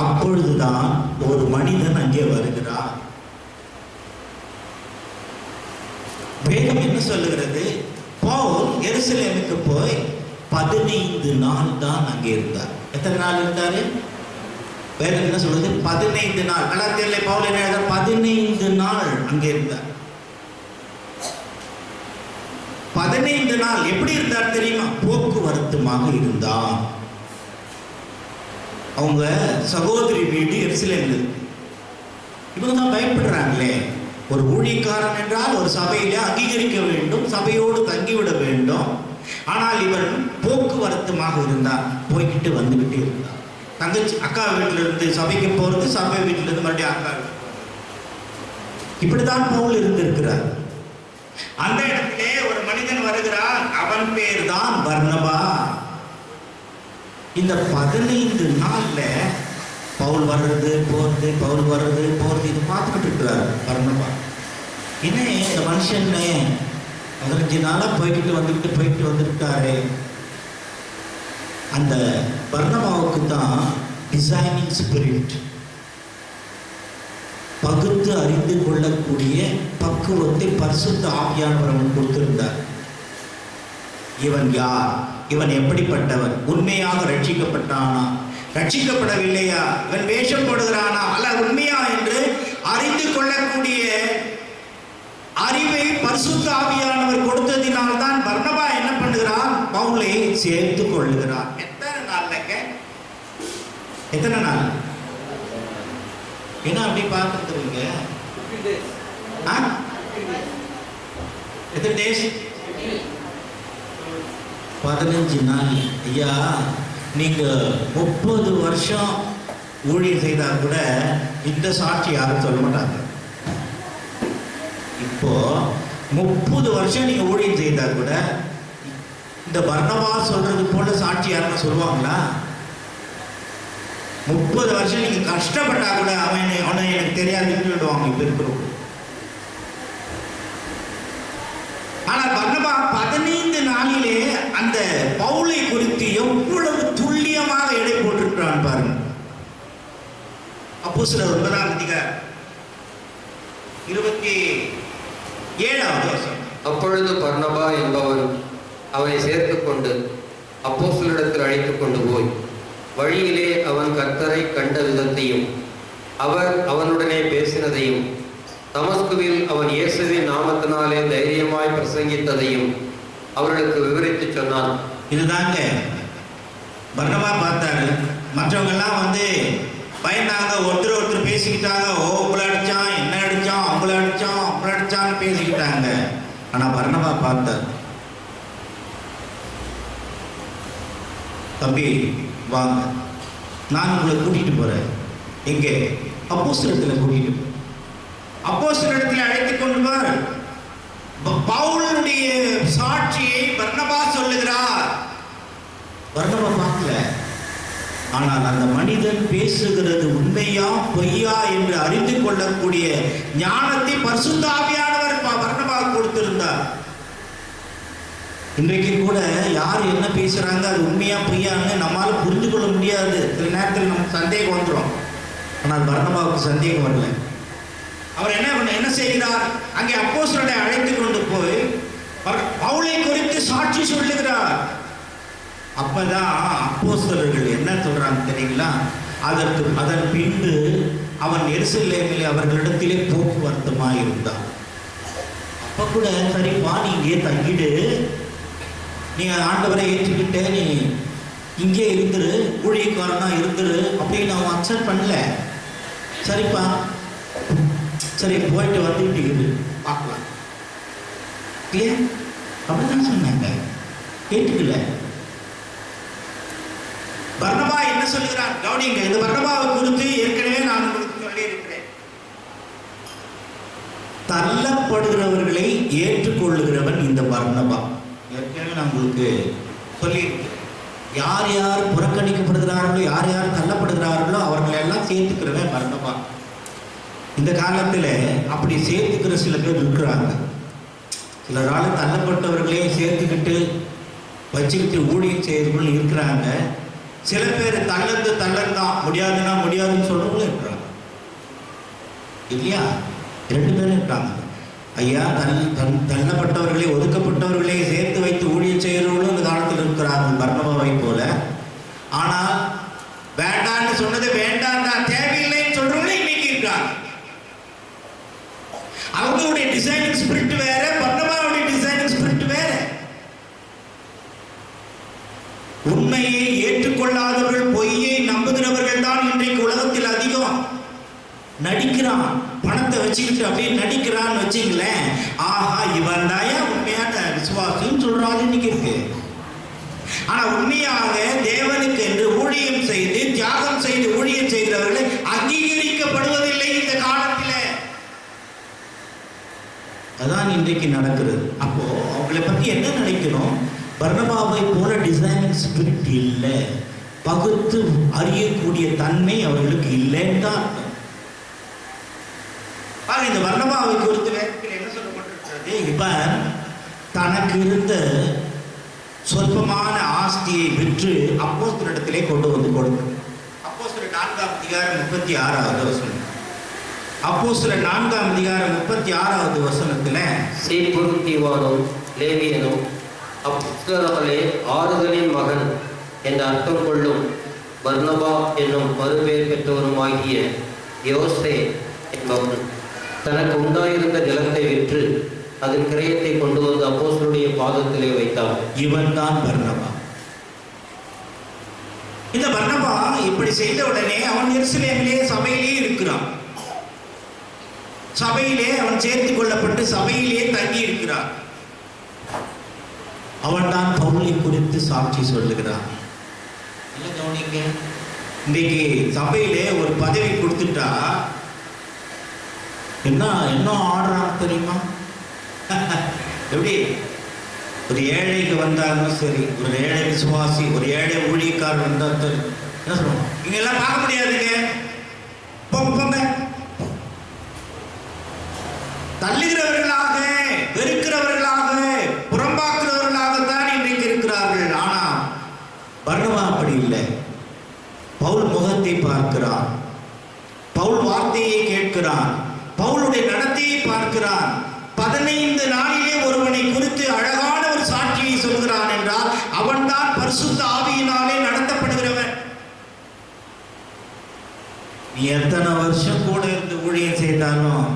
Speaker 2: அப்பொழுதுதான் ஒரு மனிதன் அங்கே வருகிறார். வேதம் என்ன சொல்லுகிறது? பவுல் எருசலேமுக்கு போய் 15 நாள் தான் அங்கே இருந்தார். எத்தனை நாள் இருந்தாரு? வேதம் என்ன சொல்றது? 15 நாள். கலாத்தியர்ல பவுல் என்ன எழுத? 15 நாள் அங்கே இருந்தார். 15 நாள் எப்படி இருந்தார் தெரியுமா? போக்குவரத்துமாக இருந்தார். அவங்க சகோதரி வீடு எருசலேம்ல. இவங்க தான் பயப்படுறாங்களே, ஒரு ஊழியக்காரன் என்றால் ஒரு சபையில அங்கீகரிக்க வேண்டும், சபையோடு தங்கிவிட வேண்டும். ஆனால் இவன் போக்குவரத்துமாக இருந்தார், போய்கிட்டு வந்துகிட்டே இருந்தார். தங்கச்சி அக்கா வீட்டில இருந்து சபைக்கு போறது, சபை வீட்டில இருந்து மறுபடியும் அக்கா. இப்படித்தான் பவுல் இருந்திருக்கிறார். அந்த இடத்திலே ஒரு மனிதன் வருகிறான், அவன் பேர் தான் பர்னபா. இந்த 15 நாள்ல பவுல் வர்றது போறது, பவுல் வர்றது போறது, இது பார்த்துக்கிட்டு இருக்கிறார் பர்னபா. என்ன இந்த மனுஷன் 15 நாளா போய்கிட்டு வந்துருக்காரு. அந்த பர்னபாவுக்கு தான் டிசைனிங் ஸ்பிரிட், பகுத்து அறிந்து கொள்ளக்கூடிய பக்குவத்தை பரிசுத்த ஆவியானவர் அவன் கொடுத்திருந்தார். இவன் யார், இவன் எப்படிப்பட்டவன், உண்மையாக ரட்சிக்கப்பட்டானா, ரட்சிக்கப்படவில்லையா, இவன் வேஷம் போடுகிறானா அல்ல உண்மையா என்று அறிந்து கொள்ளக்கூடிய அறிவை பரிசுத்த ஆவியானவர் கொடுத்ததினால் தான் பர்னபா என்ன பண்ணுகிறான்? பவுலை சேர்த்து கொள்ளுகிறான். எத்தனை நாள்லங்க? எத்தனை நாள்? என்ன அப்படி பார்த்துருங்க? எத்தனை டேஸ்? 15 நாள். ஐயா, நீங்க 30 வருஷம் ஊழியம் செய்தா கூட இந்த சாட்சி யாரும் சொல்ல மாட்டாங்க. இப்போ 30 வருஷம் நீங்க ஊழியம் செய்தா கூட இந்த பர்னபா சொல்றது போல சாட்சி யாரும் சொல்லுவாங்களா? 30 வருஷம் நீங்க கஷ்டப்பட்டா கூட அவனை எனக்கு தெரியாதுன்னு விடுவாங்க இப்ப இருக்கிறவங்க. ஆனா பர்னபா 15 நாளிலே அந்த பவுலை குறித்து எவ்வளவு துல்லியமாக எடை போட்டிருக்கிறான் பாருங்க. அப்போஸ்தலர் 9ஆம் அதிகாரம் 27வது வசனம்.
Speaker 3: அப்பொழுது பர்னபா என்பவன் அவனை சேர்த்துக் கொண்டு அப்போஸ்தலரிடத்தில் அழைத்துக் கொண்டு போய் வழியிலே அவன் கர்த்தரை கண்ட விதத்தையும் அவர் அவனுடனே பேசினதையும் தமஸ்குவில் அவன் இயேசுவின் நாமத்தினாலே தைரியமாய் பிரசங்கித்ததையும் அவர்களுக்கு விவரித்து சொன்னான்.
Speaker 2: இதுதாங்க பர்னபா பார்த்தாரு. மற்றவங்க எல்லாம் வந்து பயந்தாங்க, ஒருத்தர் பேசிக்கிட்டாங்க. ஓ உங்களை அடிச்சான், என்ன அடிச்சான், அவங்கள அடிச்சான்னு பேசிக்கிட்டாங்க. ஆனா பர்னபா பார்த்தார். தம்பி வாங்க, நான் உங்களை கூட்டிட்டு போறேன். எங்கே? அப்போஸ்தலத்தில் கூட்டிட்டு போறேன். அப்போஸ்தலத்தில் அழைத்துக் கொண்டு போற பவுலுடைய சாட்சியை பர்னபா சொல்லுகிறார். பர்னபா பார்க்கல, ஆனால் அந்த மனிதன் பேசுகிறது உண்மையா பொய்யா என்று அறிந்து கொள்ளக்கூடிய ஞானத்தை பரிசுத்த ஆவியானவர் பர்னபா கொடுத்திருந்தார். இன்றைக்கு கூட யார் என்ன பேசுறாங்க, அது உண்மையா பொய்யான்னு நம்மால புரிந்து கொள்ள முடியாது. சில நேரத்தில் நமக்கு சந்தேகம் வந்துடும். ஆனால் பர்னபாவுக்கு சந்தேகம் வரல. அவர் என்ன செய்கிறார்? அங்கே அப்போஸ்தலரை அழைத்து கொண்டு போய் பவுலை குறித்து சாட்சி சொல்லுகிறார். அப்பதான் அப்போஸ்தலர்கள் என்ன சொல்றாங்க தெரியுங்களா? அதன் பின்பு அவன் எருசலேமிலே அவர்களிடத்திலே போக்குவரத்துமாய் இருந்தான். அப்ப கூட சரிப்பா நீ இங்கே தங்கிடு, நீ ஆண்டவரை ஏற்றுக்கிட்ட, நீ இங்கே இருந்துரு, ஊழியக்காரனா இருந்துரு அப்படின்னு அவன் அக்செப்ட் பண்ணல. சரிப்பா, சரி போயிட்டு வந்துட்டு இரு பார்க்கலாம் இல்லையா அப்படிதான் சொன்னாங்க. கேட்டுக்கல. பர்னபா என்ன சொல்லுகிறான் கவனிங்க. இந்த பர்னபாவை குறித்து ஏற்கனவே நான் உங்களுக்கு சொல்லி இருக்கிறேன். தள்ளப்படுகிறவர்களை ஏற்றுக்கொள்ளுகிறவன் இந்த பர்னபா. ஏற்கனவே நான் உங்களுக்கு சொல்லி யார் யார் புறக்கணிக்கப்படுகிறார்களோ, யார் யார் தள்ளப்படுகிறார்களோ அவர்களை எல்லாம் சேர்த்துக்கிறவன் பர்னபா. இந்த காலத்தில் அப்படி சேர்த்துக்கிற சில பேர் இருக்கிறாங்க. சிலரால் தள்ளப்பட்டவர்களே சேர்த்துக்கிட்டு வச்சுக்கிட்டு ஊழியம் செய்யறவர்கள் இருக்கிறாங்க. சில பேர் தள்ளந்தான் முடியாதுன்னா முடியாதுன்னு சொல்றவங்களும் இருக்கிறாங்க இல்லையா? 2 பேரும் இருக்காங்க. ஐயா, தள்ளப்பட்டவர்களே ஒதுக்கப்பட்டவர்களே சேர்த்து வைத்து ஊழியம் செய்யறவங்களும் இந்த காலத்தில் இருக்கிறார்கள் பர்னபாவை போல. ஆனால் வேண்டான்னு சொன்னது வேண்டாம் தான், தேவையில்லைன்னு சொல்றவங்களும் இன்னைக்கு இருக்காங்க. அவங்களுடைய டிசைனிங் ஸ்பிரிட் வேற, பர்னபாவுடைய டிசைனிங் ஸ்பிரிட் வேற. உண்மையை ஏற்றுக்கொள்ளாதவர்கள், பொய்யை நம்புகிறவர்கள் தான் இன்றைக்கு உலகத்தில் அதிகம். நடிக்கிறான், பணத்தை வச்சுக்கிட்டு அப்படியே நடிக்கிறான்னு வச்சுங்களேன். ஆஹா, இவன் தாயா உண்மையான விசுவாசின்னு சொல்றாள் இன்னைக்கு இருக்கு. ஆனா உண்மையாக தேவனுக்கு என்று ஊழியம் செய்து தியாகம் செய்து ஊழியம் செய்கிறவர்களை அங்கீகரிக்கப்படுவதில்லை இந்த காலத்தில். அதான் இன்றைக்கு நடக்கிறது. அப்போ அவங்களை பத்தி என்ன நினைக்கணும்? பர்னபாவை போல டிசைனிங் ஸ்பிரிட் இல்லை, பகுத்து அறியக்கூடிய தன்மை அவர்களுக்கு இல்லைன்னு தான். இந்த பர்னபாவை குறித்து வேதத்தில் என்ன சொல்லப்பட்டிருக்கிறது? இவன் தனக்கு இருந்த சொற்பமான ஆஸ்தியை விற்று அப்போஸ்தலரிடத்திலே கொண்டு வந்து கொடுத்தார். அப்போஸ்தலர் 4ஆம் அதிகாரம் 36வது வசனம். அப்போஸ்தலர் 4ஆம் அதிகாரம் 36வது வசனத்துல
Speaker 3: சீப்புருத்திவானும் லேவியனும் அப்போஸ்தலர்களே ஆறுதலின் மகன் என்ற அர்த்தம் கொள்ளும் பர்னபா என்னும் மறுபெயர் பெற்றவருமாகிய யோசே என்பவன் தனக்கு உண்டாயிருந்த நிலத்தை விற்று அதன் கிரயத்தை கொண்டு வந்து அப்போஸ்தலருடைய பாதத்திலே வைத்தார்.
Speaker 2: இவன் தான் பர்னபா. இந்த பர்னபா இப்படி செய்த உடனே அவன் எருசலேமிலே சபையிலே இருக்கிறான். சபையிலே அவன் சேர்த்து கொள்ளப்பட்டு சபையிலே தங்கி இருக்கிறான். அவன் தான் பவுலை குறித்து சாட்சி சொல்லுகிறான். இன்னைக்கு சபையிலே ஒரு பதவி கொடுத்துட்டா என்ன ஆடுறான் தெரியுமா? எப்படி ஒரு ஏழைக்கு வந்தாலும் சரி, ஒரு ஏழை விசுவாசி, ஒரு ஏழை ஊழியக்காரர் வந்தால் சரி, என்ன சொல்லுவோம்? இங்கெல்லாம் பார்க்க முடியாதுங்க, போங்க. தள்ளுகிறவர்களாக, வெறுக்கிறவர்களாக, புறம்பாக்குறவர்களாகத்தான் இன்றைக்கு இருக்கிறார்கள். ஆனா பர்னபா அப்படி இல்லை. பவுல் முகத்தை பார்க்கிறான், பவுல் வார்த்தையை கேட்கிறான், பவுலுடைய நடத்தையை பார்க்கிறான். 15 நாளிலே ஒருவனை குறித்து அழகான ஒரு சாட்சியை சொல்கிறான் என்றால் அவன் தான் பரிசுத்த ஆவியினாலே நடத்தப்படுகிறவன். நீ எத்தனை வருஷம் கூட இருந்து ஊழியம் செய்தாலும்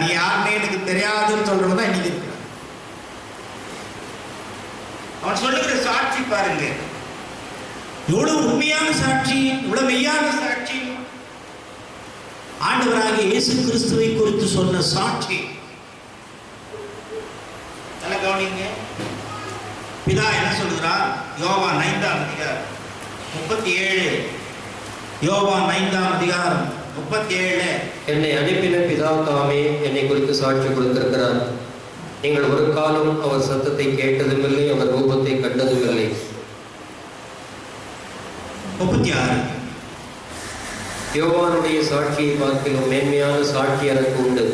Speaker 2: நீ யாருன்னு எனக்கு தெரியாதுன்னு சொல்றவன் இன்னைக்கு இருக்கிறான். அவன் சொல்லுகிற சாட்சி பாருங்க, எவ்வளவு உண்மையான சாட்சி, இவ்வளவு மெய்யான சாட்சி. ஆண்டவராகிய இயேசு கிறிஸ்துவை குறித்து சொன்ன சாட்சி. கவனிங்க, பிதா என்ன சொல்கிறார்? யோவான் 5ஆம் அதிகாரம் 37, யோவான் 5ஆம் அதிகாரம் 37.
Speaker 3: என்னை அனுப்பின பிதா தாமே என்னை குறித்து சாட்சி கொடுத்திருக்கிறார். நீங்கள் ஒரு காலம் அவர் சத்தத்தை கேட்டதுமில்லை, அவர் ரூபத்தை கண்டதுமில்லை.
Speaker 2: 36.
Speaker 3: யோவானுடைய சாட்சியை பார்க்கிலும் மேன்மையான சாட்சி எனக்கு உண்டு.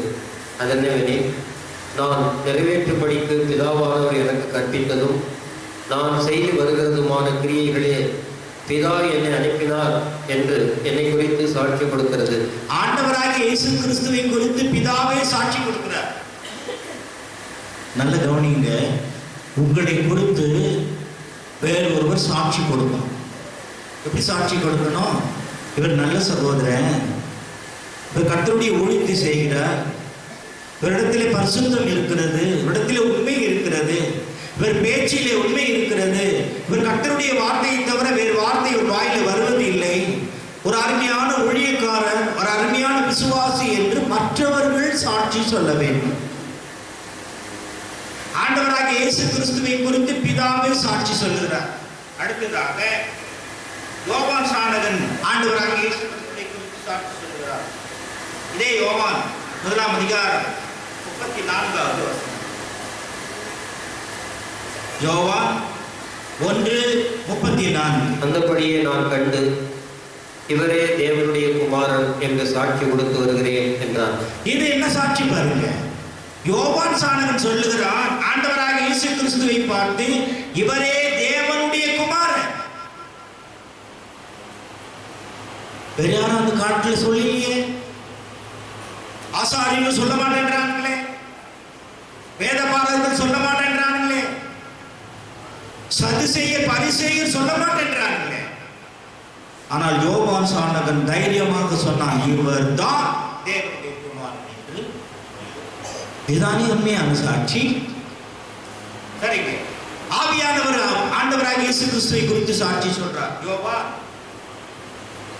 Speaker 3: அதென்னவெனில், நான் நிறைவேற்றும்படிக்கு பிதாவானவர் எனக்கு கற்பித்ததும் நான் செய்து வருகிறதுமான கிரியைகளே பிதா என்னை அனுப்பினார் என்று என்னை குறித்து சாட்சி கொடுக்கிறது.
Speaker 2: ஆண்டவராகிய இயேசு கிறிஸ்துவை குறித்து பிதாவே சாட்சி கொடுக்கிறார். நல்ல கவனிங்க, உங்களை குறித்து வேறு ஒருவர் சாட்சி கொடுக்கணும். எப்படி சாட்சி கொடுக்கணும்? இவர் நல்ல சகோதரன், இவர் கர்த்தருடைய ஊழியத்தை செய்கிறார், இவரிடத்திலே பரிசுத்தம் இருக்கிறது, இவரிடத்திலே உண்மை இருக்கிறது, இவர் பேச்சிலே உண்மை இருக்கிறது, இவர் கர்த்தருடைய வார்த்தையை தவிர வேறு வார்த்தை ஒரு வாயில வருவது இல்லை, ஒரு அருமையான ஊழியக்காரன், ஒரு அருமையான விசுவாசி என்று மற்றவர்கள் சாட்சி சொல்ல வேண்டும். ஆண்டவராக இயேசு கிறிஸ்துவை குறித்து பிதாவே சாட்சி சொல்லுகிறார். அடுத்ததாக யோவான் சாணகன் ஆண்டவராக இயேசு கிறிஸ்துவை குறித்து சாட்சி சொல்லுகிறார். இதே யோவான் 1ஆம் அதிகாரம் 34வது வசனம். யோவான் 1:34.
Speaker 3: அந்தபடியே நான் கண்டு இவரே தேவனுடைய குமாரன் என்று சாட்சி கொடுத்து வருகிறேன் என்றார்.
Speaker 2: இது என்ன சாட்சி பாருங்க. யோவான் சாணகன் சொல்லுகிறான், ஆண்டவராக இயேசு கிறிஸ்துவை பார்த்து இவரே தேவனுடைய குமாரன். வேற யாரும் அந்த காட்டுல சொல்லலையே. ஆசாரியர்கள் சொல்ல மாட்டேன்றாங்களே, வேத பாரதர்கள் சொல்ல மாட்டேன்றாங்களே, சதுசேயர் பரிசேயர் சொல்ல மாட்டேன்றாங்களே. ஆனால் யோவான் சாணகன் தைரியமாக சொன்னான், இவர் தான் தேவனுடைய குமாரன் என்று. இதுதானே உண்மையான சாட்சி. சரிங்க. ஆவியானவர் ஆண்டவராக இயேசு கிறிஸ்துவை குறித்து சாட்சி சொல்றார். யோவான்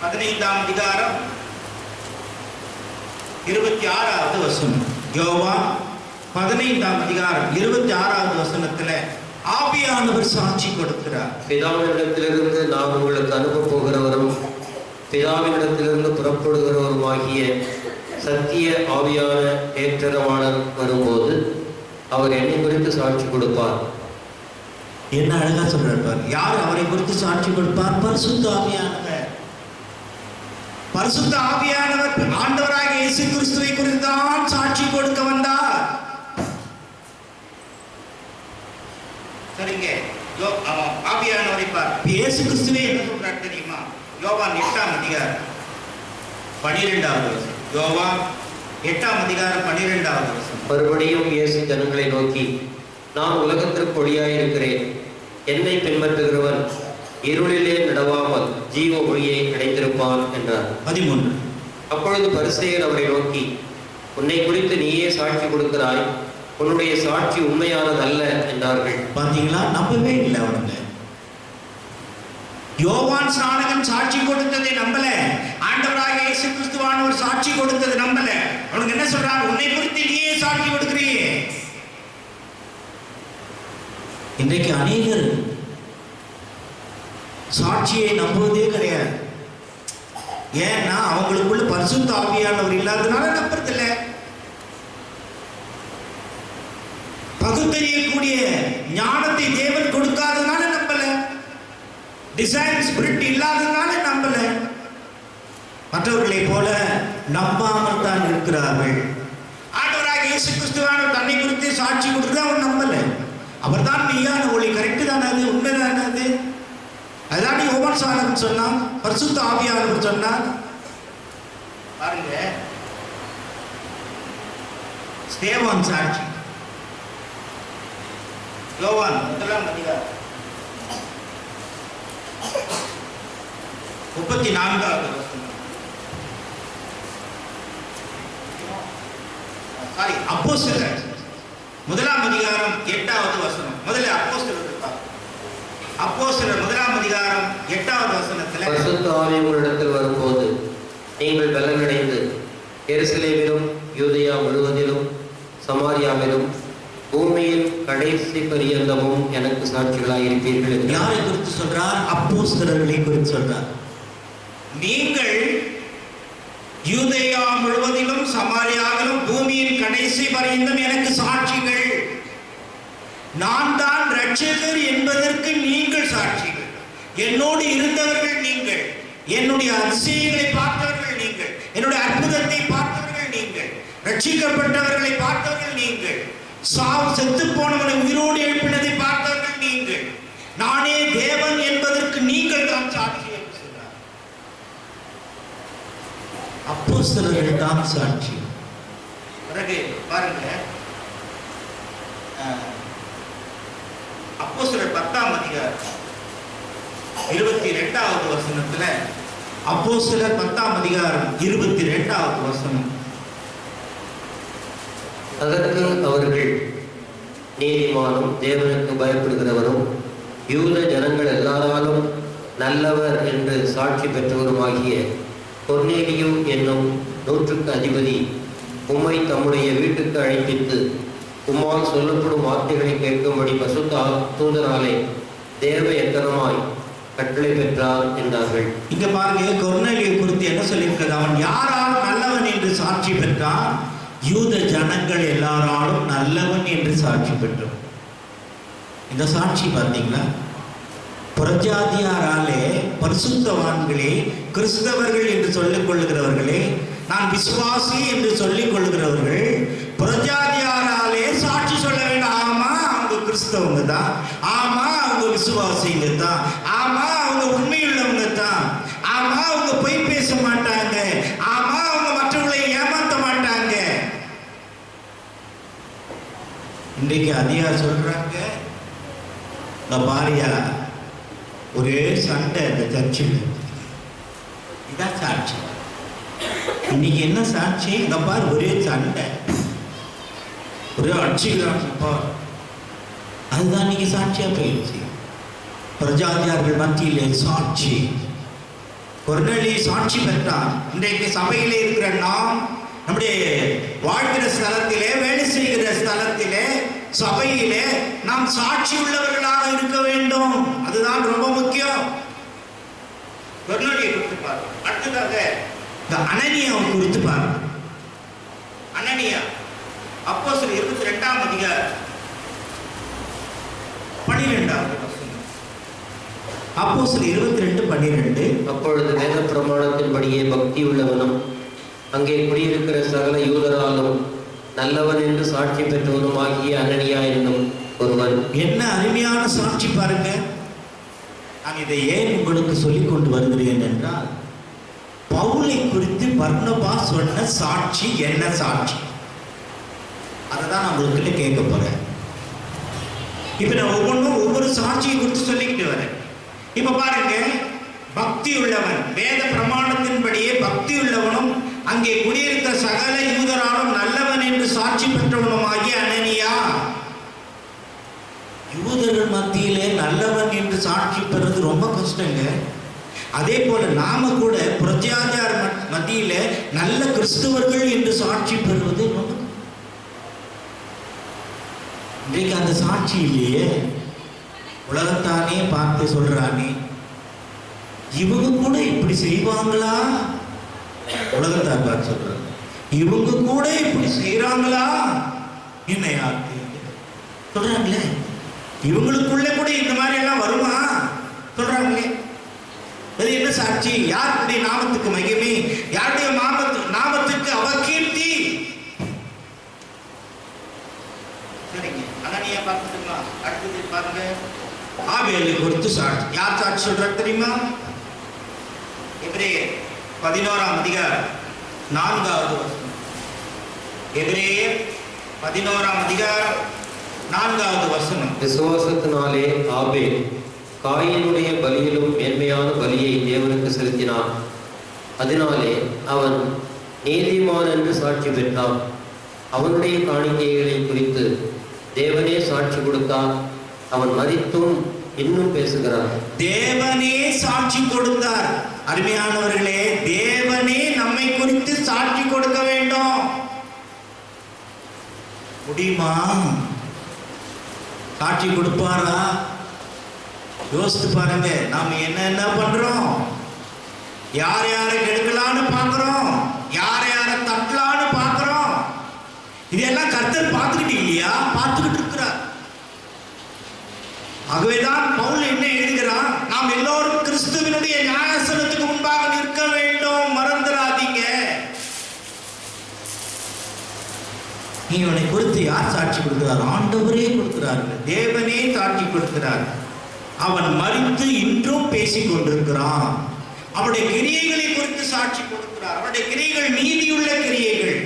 Speaker 2: 15ஆம் அதிகாரம் 26வது வசனம். யோவான் 15ஆம் அதிகாரம் 26வது வசனத்துல ஆவியானவர் சாட்சி கொடுக்கிறார்.
Speaker 3: பிதாவினிடத்திலிருந்து நான் உங்களுக்கு அனுப்ப போகிறவரும் பிதாவினிடத்திலிருந்து புறப்படுகிறவருமாகிய சத்திய ஆவியான ஏற்றரவாளர் வரும்போது அவர் என்னை குறித்து சாட்சி கொடுப்பார்.
Speaker 2: என்ன அழகா சொல்றார். யார் அவரை குறித்து சாட்சி கொடுப்பார்? பரிசுத்த ஆவியானவர். பரிசுத்த ஆவியானவர் ஆண்டவராக இயேசு கிறிஸ்துவை குறித்து தான் சாட்சி கொடுக்க வந்தார். சரிங்க. ஆவியானவரை பார். இயேசு கிறிஸ்துவே என்ன சொல்றார் தெரியுமா? யோவான் 8ஆம் அதிகாரம் 12வது வசனம். யோவான் 8ஆம் அதிகாரம் 12வது வசனம்.
Speaker 3: மறுபடியும் இயேசு ஜனங்களை நோக்கி, நான் உலகத்திற்கு ஒளியாயிருக்கிறேன். என்னை பின்பற்றுகிறவன் இருளிலே நடவாமல் ஜீவ ஒளியை அடைந்திருப்பான் என்றார்.
Speaker 2: 13.
Speaker 3: அப்பொழுது பரிசேயர் அவரை நோக்கி, உன்னை குறித்து நீயே சாட்சி கொடுக்கிறாய், உன்னுடைய சாட்சி உண்மையானதல்ல என்றார்கள்.
Speaker 2: பாத்தீங்களா? நம்பவே இல்லை அவனுங்க. யோவான் சாணகன் சாட்சி கொடுத்ததை நம்பல, ஆண்டவராக இயேசு கிறிஸ்துவானவர் சாட்சி கொடுத்ததை நம்பல. அவனுக்கு என்ன சொல்றான்? உன்னை குறித்து நீயே சாட்சி கொடுக்கிறீயே. இன்றைக்கு அநேகர் சாட்சியை நம்புவதே கிடையாது. ஏன்னா அவங்களுக்குள்ள பரிசுத்த ஆவியானவர் இல்லாதனால நம்புறதில்லை. பகுத்தறியக்கூடிய ஞானத்தை தேவன் கொடுக்காதனால நம்பல. டிசைன் ஸ்பிரிட் இல்லாதனால நம்பல. மற்றவர்களை போல நம்பாமல் தான் இருக்கிறார்கள். ஆண்டவராக இயேசு கிறிஸ்துவானவர் தன்னை குறித்து சாட்சி கொடுத்து அவன் நம்பல. அவர் தான் மெய்யான ஒளி. கரெக்ட் தானே? அது உண்மைதானே? அது அதுதான் யோவான் சாணகன் சொன்னான், பரிசுத்த ஆவியானவர் சொன்னார். பாருங்க, ஸ்தேவான் சாட்சி. யோவான் 1ஆம் அதிகாரம் 34வது வசனம். சாரி, அப்போஸ்தலர் 1ஆம் அதிகாரம் 8வது வசனம். முதல்ல அப்போஸ்தலர் இருப்பார். அப்போஸ்தலர் 1ஆம் அதிகாரம் 8வது வசனத்துல,
Speaker 3: பரிசுத்த ஆவி உங்களிடத்தில் வரும்போது நீங்கள் பலனடைந்து எருசலேமிலும் யூதேயா முழுவதிலும் சமாரியாவிலும் பூமியின் கடைசி பரியந்தமும் எனக்கு சாட்சிகளாயிருப்பீர்கள் என்றார்.
Speaker 2: யாரை குறித்து சொல்றார்? அப்போஸ்தலர்களை குறித்து சொல்றார். நீங்கள் யூதேயா முழுவதிலும் சமாரியாவிலும் பூமியின் கடைசி பரியந்தம் எனக்கு சாட்சிகள். நான் தான் இரட்சகர் என்பதற்கு நீங்கள் சாட்சிகள். என்னோடு இருந்தவர்கள் நீங்கள், என்னுடைய அதிசயங்களை பார்த்தவர்கள் நீங்கள், என்னுடைய அற்புதத்தை பார்த்தவர்கள் நீங்கள், ரட்சிக்கப்பட்டவர்களை பார்த்தவர்கள் நீங்கள், செத்து போனவனை உயிரோடு எழுப்பினதை பார்த்தவர்கள் நீங்கள், நானே தேவன் என்பதற்கு நீங்கள் தான் சாட்சி என்று சொன்னார். அப்போஸ்தலர்கள் தான் சாட்சி. பிறகு பாருங்க, அப்போஸ்தலர் 10ஆம் அதிகாரம் 22வது வசனத்துல, அப்போஸ்தலர் 10ஆம் அதிகாரம் 22வது வசனம்.
Speaker 3: அதற்கு அவர்கள், நீதிமானும் தேவனுக்கு பயப்படுகிறவரும் யூத ஜனங்கள் எல்லாராலும் நல்லவர் என்று சாட்சி பெற்றவருமாகிய கொர்நேலியு என்னும் 100க்கு அதிபதி உம்மை தம்முடைய வீட்டுக்கு அழைப்பித்து உம்மால் சொல்லப்படும் வார்த்தைகளை கேட்கும்படி பசுத்த தூதனாலே தேவ எத்தனமாய் கட்டளை பெற்றார் என்றார்கள்.
Speaker 2: இங்க பாருங்க, கொர்நேலியை குறித்து என்ன சொல்லியிருக்கிறது? அவன் யாரால் நல்லவன் என்று சாட்சி பெற்றான்? யூத ஜனங்கள் எல்லாராலும் நல்லவன் என்று சாட்சி பெற்றோம். இந்த சாட்சி பார்த்தீங்களா? புறஜாதியாராலே, பரிசுத்தவான்களே, கிறிஸ்தவர்கள் என்று சொல்லிக் கொள்ளுகிறவர்களே, நான் விசுவாசி என்று சொல்லிக் கொள்ளுகிறவர்கள் புறஜாதியாராலே சாட்சி சொல்ல வேண்டும். ஆமா அவங்க கிறிஸ்தவங்க தான், ஆமா அவங்க விசுவாசிங்க தான், ஆமா அவங்க உண்மையுள்ளவங்க தான், ஆமா அவங்க பொய் பேச மாட்டாங்க, ஆமா அவங்க மற்றவர்களை ஏமாற்ற மாட்டாங்க. இன்றைக்கு அதிகார சொல்றாங்க, இந்த பாரியா ஒரே சண்டை இந்த சர்ச்சில். இதான் சாட்சி. இன்னைக்கு என்ன சாட்சி? இந்த பாரு ஒரே சண்டை, ஒரே அடிச்சுக்கிறாங்க. அதுதான் இன்னைக்கு சாட்சியா போயிடுச்சு. பிரஜாதியார்கள் மத்தியிலே சாட்சி. கொர்நேலியு சாட்சி பெற்றான். இன்றைக்கு சபையிலே இருக்கிற நாம், நம்முடைய வாழ்கிற ஸ்தலத்திலே, வேலை செய்கிற ஸ்தலத்திலே, சபையிலே நாம் சாட்சி உள்ளவர்களாக இருக்க வேண்டும். அதுதான் ரொம்ப முக்கியம். கொர்நேலியை குறித்து பாருங்க. அடுத்ததாக இந்த அனனியாவை குறித்து பாருங்க. அனனியா அப்போஸ்தலர் 22ஆம் அதிகாரம் 12வது வசனம். அப்போஸ்தலர் 22:12.
Speaker 3: அப்பொழுது வேத பிரமாணத்தின்படியே பக்தி உள்ளவனும் அங்கே குடியிருக்கிற சகல யூதராலும் நல்லவன் என்று சாட்சி பெற்றவனுமாகிய அனனியா என்னும் ஒருவன்.
Speaker 2: என்ன அருமையான சாட்சி பாருங்க. நான் இதை ஏன் உங்களுக்கு சொல்லிக் கொண்டு வருகிறேன் என்றால், பவுலை குறித்து பர்னபா சொன்ன சாட்சி என்ன சாட்சி, அதுதான் நான் உங்ககிட்ட கேட்க போறேன். இப்ப நான் ஒவ்வொரு சாட்சியை குறித்து சொல்லிக்கிட்டு வரேன். இப்ப பாருங்க, பக்தி உள்ளவன், வேத பிரமாணத்தின்படியே பக்தி உள்ளவனும் அங்கே குடியிருந்த சகல யூதராலும் நல்லவன் என்று சாட்சி பெற்றவனுமாகிய அனனியா. யூதர்கள் மத்தியிலே நல்லவன் என்று சாட்சி பெறுவது ரொம்ப கஷ்டங்க. அதே போல நாம கூட புறஜாதியார் மத்தியில நல்ல கிறிஸ்தவர்கள் என்று சாட்சி பெறுவது ரொம்ப. இன்றைக்கு அந்த சாட்சி இல்லையே. உலகத்தானே பார்த்து சொல்றானே, இவங்க கூட இப்படி செய்வாங்களா? உலகத்தார் பார்த்து சொல்றாங்க, இவங்க கூட இப்படி செய்யறாங்களா? என்ன யார் சொல்றாங்களே, இவங்களுக்குள்ள கூட இந்த மாதிரி எல்லாம் வருமா சொல்றாங்களே. அது என்ன சாட்சி? யாருடைய நாமத்துக்கு மகிமை, யாருடைய நாமத்துக்கு அவகீர்த்தி. சரிங்க, அனனியா பார்த்துங்களா? அடுத்தது பாருங்க, ஆபேலை குறித்து சாட்சி. யார் சாட்சி சொல்றாரு தெரியுமா? எபிரேயர் 11ஆம் அதிகாரம் 4வது வசனம். எபிரேயர் 11ஆம் அதிகாரம் 4வது வசனம்.
Speaker 3: விசுவாசத்தினாலே ஆபேல் காயினுடைய பலியிலும் மேன்மையான பலியை தேவனுக்கு செலுத்தினான். அதனாலே அவன் நீதிமான் என்று சாட்சி பெற்றான். அவனுடைய காணிக்கைகளை குறித்து தேவனே சாட்சி கொடுத்தார். அவன் மரித்தும் இன்னும் பேசுகிறார்.
Speaker 2: தேவனே சாட்சி கொடுத்தார். அருமையானவர்களே, தேவனே நம்மை குறித்து சாட்சி கொடுக்க வேண்டும். முடியுமா? சாட்சி கொடுப்பாரா? யோசித்து பாருங்க. நாம் என்ன பண்றோம்? யார் யாரை கெடுக்கலான்னு பார்க்கிறோம், யாரை யாரை தட்டலான்னு பார்க்கிறோம். இதெல்லாம் கர்த்தர் பார்த்துக்கிட்டு இல்லையா? பார்த்துக்கிட்டு இருக்கிறார். ஆகவேதான் பவுல் என்ன எழுதுகிறான்? நாம் எல்லோரும் கிறிஸ்துவினுடைய நியாயாசனத்துக்கு முன்பாக நிற்க வேண்டும், மறந்துடாதீங்க. நீ இவனை குறித்து யார் சாட்சி கொடுக்கிறார்? ஆண்டவரே கொடுக்கிறார்கள், தேவனே சாட்சி கொடுக்கிறார். அவன் மரித்து இன்றும் பேசிக் கொண்டிருக்கிறான். அவனுடைய கிரியைகளை குறித்து சாட்சி கொடுக்கிறார். அவனுடைய கிரியைகள் நீதியுள்ள கிரியைகள்.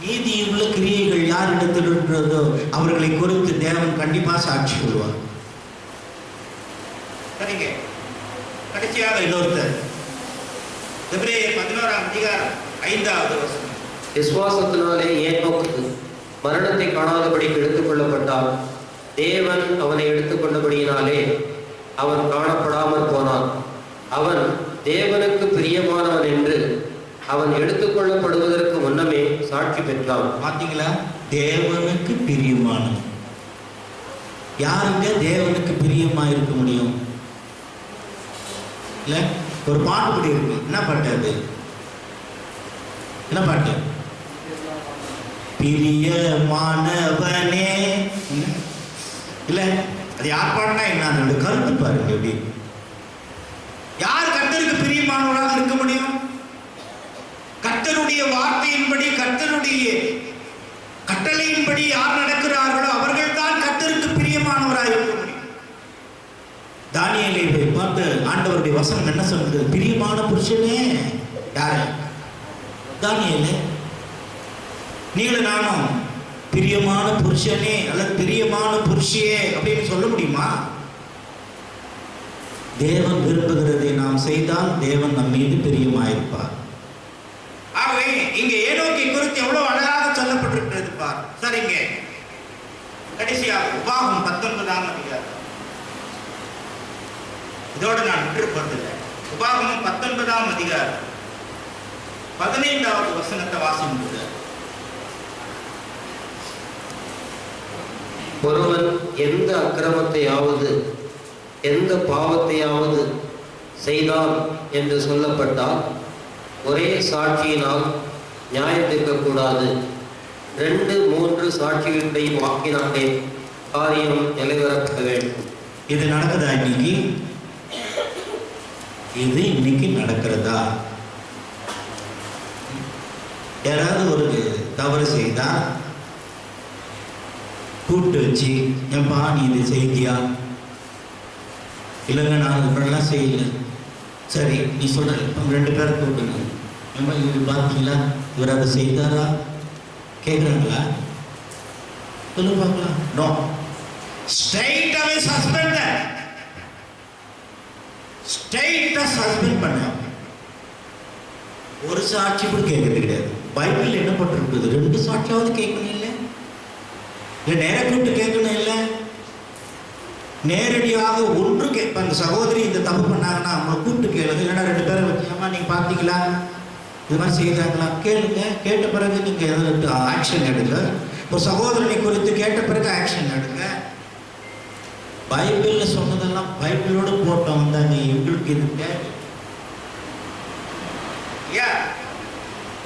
Speaker 2: நீதியுள்ள கிரியைகள் யார் இடத்தில் இருக்கிறதோ அவர்களை குறித்து தேவன் கண்டிப்பா சாட்சி சொல்வார். சரிங்க. கடைசியாக இன்னொருத்தர் எபிரேயர் 11ஆம் அதிகாரம் 5வது வசனம்.
Speaker 3: விசுவாசத்தினாலே ஏனோக்கு மரணத்தை காணாதபடிக்கு எடுத்துக் கொள்ளப்பட்டான். தேவன் அவனை எடுத்துக்கொண்டபடியினாலே அவன் காணப்படாமல் போனான். அவன் தேவனுக்கு பிரியமானவன் என்று அவன் எடுத்துக்கொள்ளப்படுவதற்கு முன்னமே சாட்சி பெற்றான்.
Speaker 2: பாத்தீங்களா? தேவனுக்கு பிரியமானவன். யாருங்க தேவனுக்கு பிரியமா இருக்க முடியும்? இல்ல, ஒரு பாட்டு படி இருக்கு. என்ன பாட்டு அது? என்ன பாட்டு? பிரியமானவனே. இல்ல, அது யார் பாடினா என்ன? அதோட கருத்து பாருங்க. எப்படி யார் கர்த்தருக்கு பிரியமானவராக இருக்க முடியும்? கர்த்தருடைய வார்த்தையின்படி, கர்த்தருடைய கட்டளையின்படி யார் நடக்கிறார்களோ அவர்கள் தான் கர்த்தருக்கு பிரியமானவராக இருக்க முடியும். தானியேலை பார்த்து ஆண்டவருடைய வசனம் என்ன சொல்றது? பிரியமான புருஷனே. யாரு? தானியேலே. நீங்களும் நானும் பிரியமான புருஷனே அல்லது பிரியமான புருஷியே அப்படின்னு சொல்ல முடியுமா? தேவன் விரும்புகிறதை நாம் செய்தால் தேவன் நம் மீது பிரியமாயிருப்பார். ஆகவே இங்க ஏனோக்கை குறித்து எவ்வளவு அழகாக சொல்லப்பட்டிருக்கிறது பார். சரிங்க. கடைசியாக உபாகம் 19ஆம் அதிகாரம். இதோட நான் விட்டு போறதில்லை. உபாகமும் 19ஆம் அதிகாரம் 15வது வசனத்தை வாசிக்கும்போது,
Speaker 3: ஒருவன் எந்த அக்கிரமத்தையாவது எந்த பாவத்தையாவது செய்தான் என்று சொல்லப்பட்டால் ஒரே சாட்சியினால் நியாயத்திற்கக்கூடாது. 2-3 சாட்சிகளுடைய வாக்கினாலே காரியம் நிலைவரப்பட வேண்டும்.
Speaker 2: இது நடக்குதா இன்னைக்கு? இது இன்னைக்கு நடக்கிறதா? யாராவது ஒரு தவறு செய்தா கூப்பிட்டு வச்சு, ஏன்பா நீ இது செய்தியா? இல்லைங்க நான் இப்படிலாம் செய்யல. சரி, நீ சொல்ற. இப்போ 2 பேரை கூப்பிடுங்க. ஏன்பா இவர் பார்த்தீங்களா, இவர் அதை செய்தாரா கேட்குறாங்களா? சொல்லு பார்க்கலாம். No, straight away suspend. ஸ்ட்ரைட்டா சஸ்பெண்ட் பண்ண. ஒரு சாட்சி கூட கேட்கறது கிடையாது. பைபிள் என்ன போட்டிருக்குது? 2 சாட்சியாவது கேட்கணும் இல்லை? இல்லை நேராக கூப்பிட்டு கேட்கணும் இல்லை? நேரடியாக ஒன்று கேட்ப. அந்த சகோதரி இந்த தப்பு பண்ணாங்கன்னா அவங்களை கூப்பிட்டு கேளுங்க. இல்லைன்னா 2 பேரை வச்சியாமா நீங்கள் பார்த்தீங்களா, இது மாதிரி செய்தாங்களா கேளுங்க. கேட்ட பிறகு நீங்கள் எதாவது ஆக்ஷன் எடுங்க. இப்போ சகோதரனை குறித்து கேட்ட பிறகு ஆக்ஷன் எடுங்க. பைபிளில் சொன்னதெல்லாம் பைபிளோடு போட்டோம் வந்தாங்க. எங்களுக்கு இது தேவை.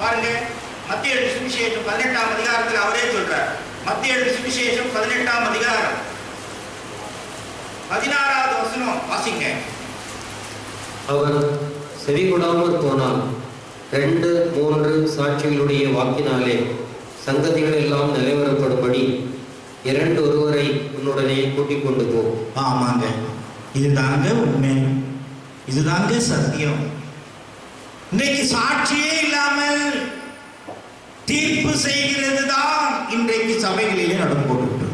Speaker 2: பாருங்க, மத்திய சுவிசேஷம் 18ஆம் அதிகாரத்தில் அவரே சொல்றார். மத்திய சுவிசேஷம் 18ஆம் அதிகாரம் 16வது வசனம் வாசிங்க.
Speaker 3: அவன் செவி கொடாமல் போனான். 2-3 சாட்சிகளுடைய வாக்கினாலே சங்கதிகள் எல்லாம் நிலைவரப்படும்படி 2 ஒருவரை உன்னுடனே கூட்டிக் கொண்டு போ.
Speaker 2: ஆமாங்க, இதுதாங்க உண்மை, இதுதாங்க சத்தியம். இன்னைக்கு சாட்சியே இல்லாமல் தீர்ப்பு செய்கிறது தான் இன்றைக்கு சபைகளிலே நடந்து கொண்டு.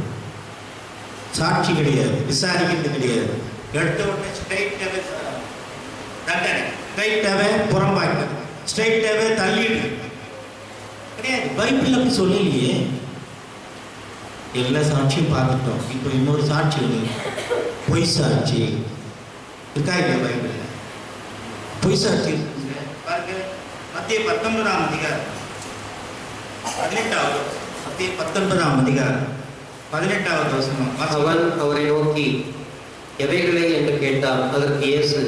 Speaker 2: சாட்சி கிடையாது, விசாரிக்கிறது கிடையாது. எடுத்த உடனே ஸ்ட்ரைட்டாவே தண்டனை, ஸ்ட்ரைட்டாவே புறம்பாக்க, ஸ்ட்ரைட்டாவே தள்ளிடு கிடையாது. பைபிள் அப்படி சொல்லலையே. எல்லா சாட்சியும் பார்த்துட்டோம். இப்போ இன்னொரு சாட்சி ஒன்று, பொய் சாட்சி இருக்கா இல்லையா பைபிள்? பொய் சாட்சி பாருங்க. மத்திய 19ஆம் அதிகாரம் 18வது. மத்திய 19ஆம் அதிகாரம் 18வது வசனம்.
Speaker 3: அவன் அவரை நோக்கி எவைகளை என்று கேட்டார். அதற்கு இயேசு,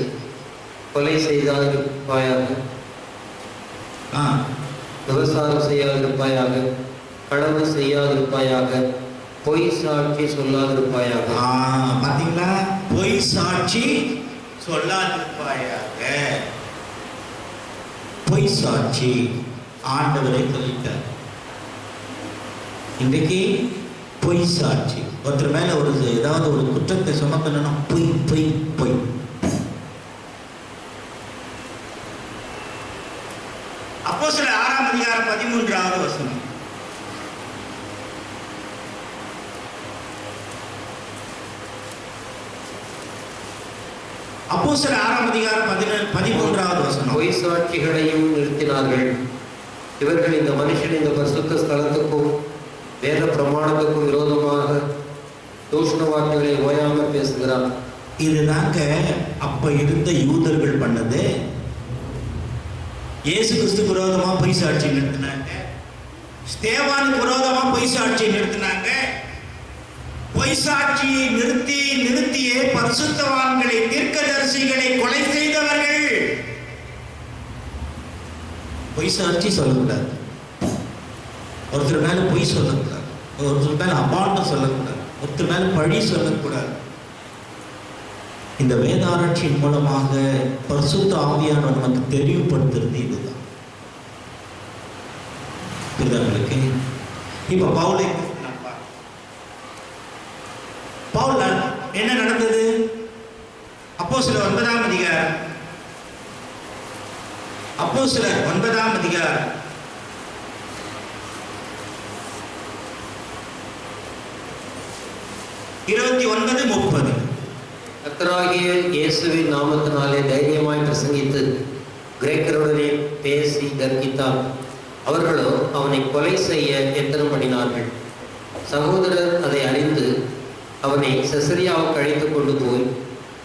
Speaker 3: கொலை செய்யாதிருப்பாயாக, விபசாரம் செய்யாதிருப்பாயாக, களவு செய்யாதிருப்பாயாக, பொய் சாட்சி சொல்லாதிருப்பாயாக.
Speaker 2: பாத்தீங்களா? பொய் சாட்சி சொல்லாதிருப்பாயாக. பொய் சாட்சி ஆண்டவரை சொல்லிட்டார். இன்றைக்கு பொய் சாட்சி, ஒருத்தர் மேல ஒரு ஏதாவது ஒரு குற்றத்தை சுமத்தணும்னா பொய் பொய் பொய். அப்போஸ்தலர் 6ஆம் அதிகாரம் 13வது வசனம். அப்போஸ்தலர் 6ஆம் அதிகாரம் 13வது வசனம்.
Speaker 3: பொய் சாட்சிகளையும் நிறுத்தினார்கள். இவர்கள் இந்த மனுஷன் இந்த பரிசுத்த ஸ்தலத்துக்கும் வேத பிரமாணத்துக்கும் விரோதமாக தூஷண வார்த்தைகளை ஓயாமல் பேசுகிறார்.
Speaker 2: இதுதாங்க அப்ப இருந்த யூதர்கள் பண்ணது. இயேசு கிறிஸ்து விரோதமா பொய் சாட்சி நிறுத்தினாங்க. ஸ்தேவானுக்கு விரோதமா பொய் சாட்சி நிறுத்தினாங்க. பொய் சாட்சியை நிறுத்தியே பரிசுத்தவான்களை, தீர்க்கதரிசிகளை கொலை செய்தவர்கள். பொய் சாட்சி சொல்லக்கூடாது. ஒருத்தர் மேல பொய் சொல்லக்கூடாது. ஒருத்தர் மேல அபாண்டம் சொல்லக்கூடாது. ஒருத்தர் மேல பழி சொல்லக்கூடாது. இந்த வேதாராய்ச்சியின் மூலமாக பரிசுத்த ஆவியானவர் நமக்கு தெளிவுபடுத்துறது இதுதான். புரிதங்களுக்கு இப்ப பவுலை என்ன நடந்தது? அப்போஸ்தலர் 9ஆம் அதிகாரம், அப்போஸ்தலர் 9ஆம் அதிகாரம் 29-30.
Speaker 3: கர்த்தராகிய இயேசுவின் நாமத்தினாலே தைரியமாய் பிரசங்கித்து கிரேக்கருடனே பேசி தர்க்கித்தான். அவர்களோ அவனை கொலை செய்ய எத்தனம் பண்ணினார்கள். சகோதரர் அதை அறிந்து அவனை செசரியாவுக்கு அழைத்து கொண்டு போய்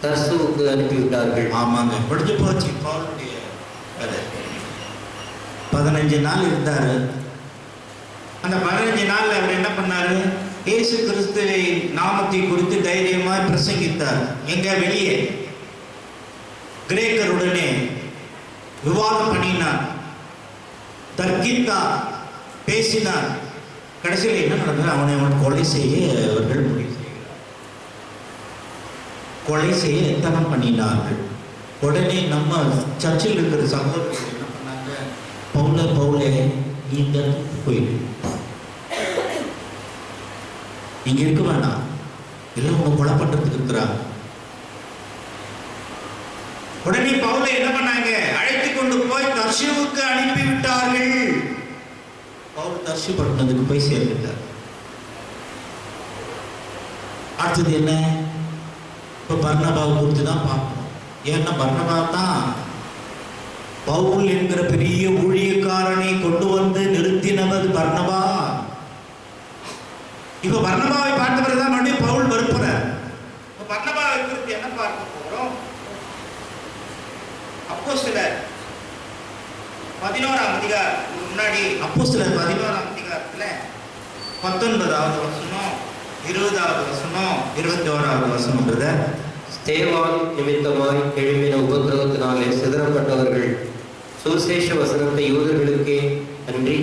Speaker 3: தர்சுவுக்கு அனுப்பிவிட்டார்கள்.
Speaker 2: ஆமாங்க, படிச்சு போச்சு. பவுலுடைய கதை 15 நாள் இருந்தாரு. அந்த 15 நாள்ல அவர் என்ன பண்ணாரு? இயேசு கிறிஸ்துவை நாமத்தை குறித்து தைரியமாய் பிரசங்கித்தார். எங்க? வெளியே கிரேக்கருடனே விவாதம் பண்ணினார், தர்க்கித்தார், பேசினார். கடைசியில் என்ன நடந்தது? அவனை கொலை செய்ய அவர்கள் முடிவு செய்கிறார். கொலை செய்ய எத்தனம் பண்ணினார்கள். உடனே நம்ம சர்ச்சில் இருக்கிற சகோதரர்கள் என்ன பண்ணாங்க? பவுலே இந்த போயிடு, இங்க இருக்க வேண்டாம், இல்லை உங்க கொலை பண்றதுக்கு இருக்கிறாங்க. உடனே பவுலை என்ன பண்ணாங்க? அழைத்து கொண்டு போய் தர்சுவுக்கு அனுப்பி விட்டார்கள். பவுல் தர்சு பட்டணத்துக்கு போய் சேர்ந்துட்டார். அடுத்தது என்ன? இப்போ பர்னபாவை குறித்து தான் பார்க்கணும். ஏன்னா பர்னபா தான் பவுல் என்கிற பெரிய ஊழியக்காரனை கொண்டு வந்து நிறுத்தினவர் பர்னபா. இப்ப பர்னபாவை பார்த்த பிறகுதான் மறுபடியும் பவுல் வருப்புறார். இப்ப பர்னபாவை குறித்து என்ன பார்க்க போகிறோம்? அப்போஸ்தலர் 11ஆம் அதிகாரம் முன்னாடி அப்போஸ்தலர் 11ஆம் அதிகாரத்துல 19வது வசனம், 20வது வசனம், 21வது வசனம்.
Speaker 3: ஸ்தேவான் நிமித்தமாய் எழும்பின உபத்திரவத்தினாலே சிதறப்பட்டவர்கள் சுவிசேஷ வசனத்தை யூதர்களுக்கே அன்றி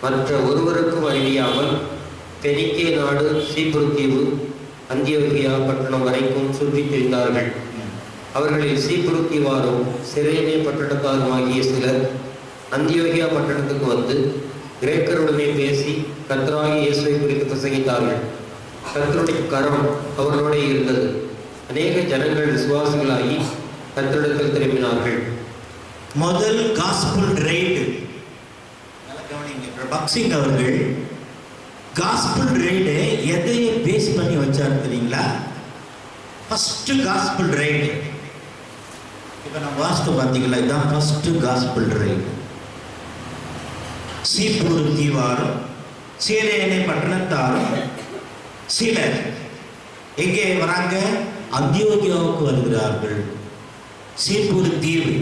Speaker 3: மற்ற ஒருவருக்கும் அறிவியாமல் பெனிக்கே நாடு, சீப்புரு தீவு, அந்தியோகியா பட்டணம் வரைக்கும் சுற்றித் திரிந்தார்கள். அவர்களில் சீப்புரு தீவாரும் சிரேனே பட்டணத்தாருமாகிய சிலர் அந்தியோகியா பட்டணத்துக்கு வந்து கிரேக்கருடனே பேசி கர்த்தராகிய இயேசுவை குறித்து பிரசங்கித்தார்கள். கர்த்தருடைய கரம் அவர்களோட இருந்தது. அநேக ஜனங்கள் விசுவாசிகளாகி கர்த்தரிடத்தில் திரும்பினார்கள்.
Speaker 2: முதல் காஸ்பல் ரைடு பக்சிங் அவர்கள் காஸ்பல் ரைடு எதையை பேஸ் பண்ணி வச்சாரு தெரியுங்களா? First gospel ride. இப்ப நம்ம வாஸ்து பார்த்தீங்களா? இதுதான் ஃபர்ஸ்ட் காஸ்பல் ரைடு. சீப்புரு தீவாரும் சீரேனை பட்டணத்தாரும் சிலர் எங்கே வராங்க? அந்தியோகியாவுக்கு வருகிறார்கள். சீப்புரு தீவு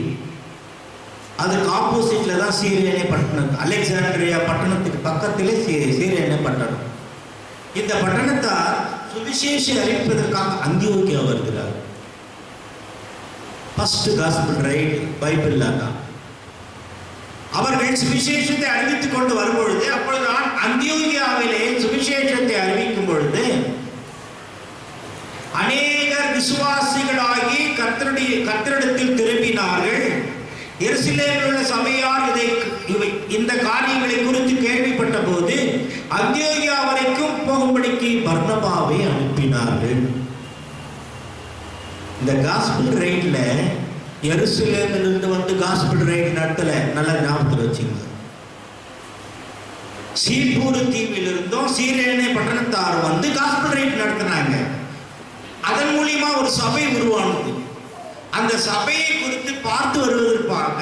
Speaker 2: அதுக்கு ஆப்போசிட்ல தான் சீரேனே பட்டணம். அலெக்சாண்ட்ரியா பட்டணத்துக்கு பக்கத்திலே சீரேனே பட்டணம். இந்த பட்டணத்தார் சுவிசேஷ அறிவிப்பதற்காக அந்தியோக்கியா வருகிறார். ஃபர்ஸ்ட் காஸ்பல் ரைட் பைபிள்ல தான். அவர்கள் சுவிசேஷத்தை அறிவித்துக் கொண்டு வரும்பொழுது, அப்பொழுதுதான் அந்தியோக்கியாவிலே சுவிசேஷத்தை அறிவிக்கும் பொழுது அநேகர் விசுவாசிகளாகி கர்த்தரிடத்தில் திரும்பினார்கள். எருசலேமில் உள்ள சபையார் இந்த காரியங்களை குறித்து கேள்விப்பட்ட போது அந்தியோக்கியா வரைக்கும் போகும்படிக்கு பர்னபாவை அனுப்பினார்கள். இந்த காஸ்பல் ரைட்ல எருசலேமிலிருந்து வந்து காஸ்பல் ரைட் நடத்தல, நல்ல ஞாபகத்தில் வச்சுங்க. சீப்பூர் தீவில் இருந்தும் சீரேனே பட்டணத்தார் வந்து காஸ்பல் ரைட் நடத்தினாங்க. அதன் மூலியமா ஒரு சபை உருவானது. அந்த சபையை குறித்து பார்த்து வருவதற்காக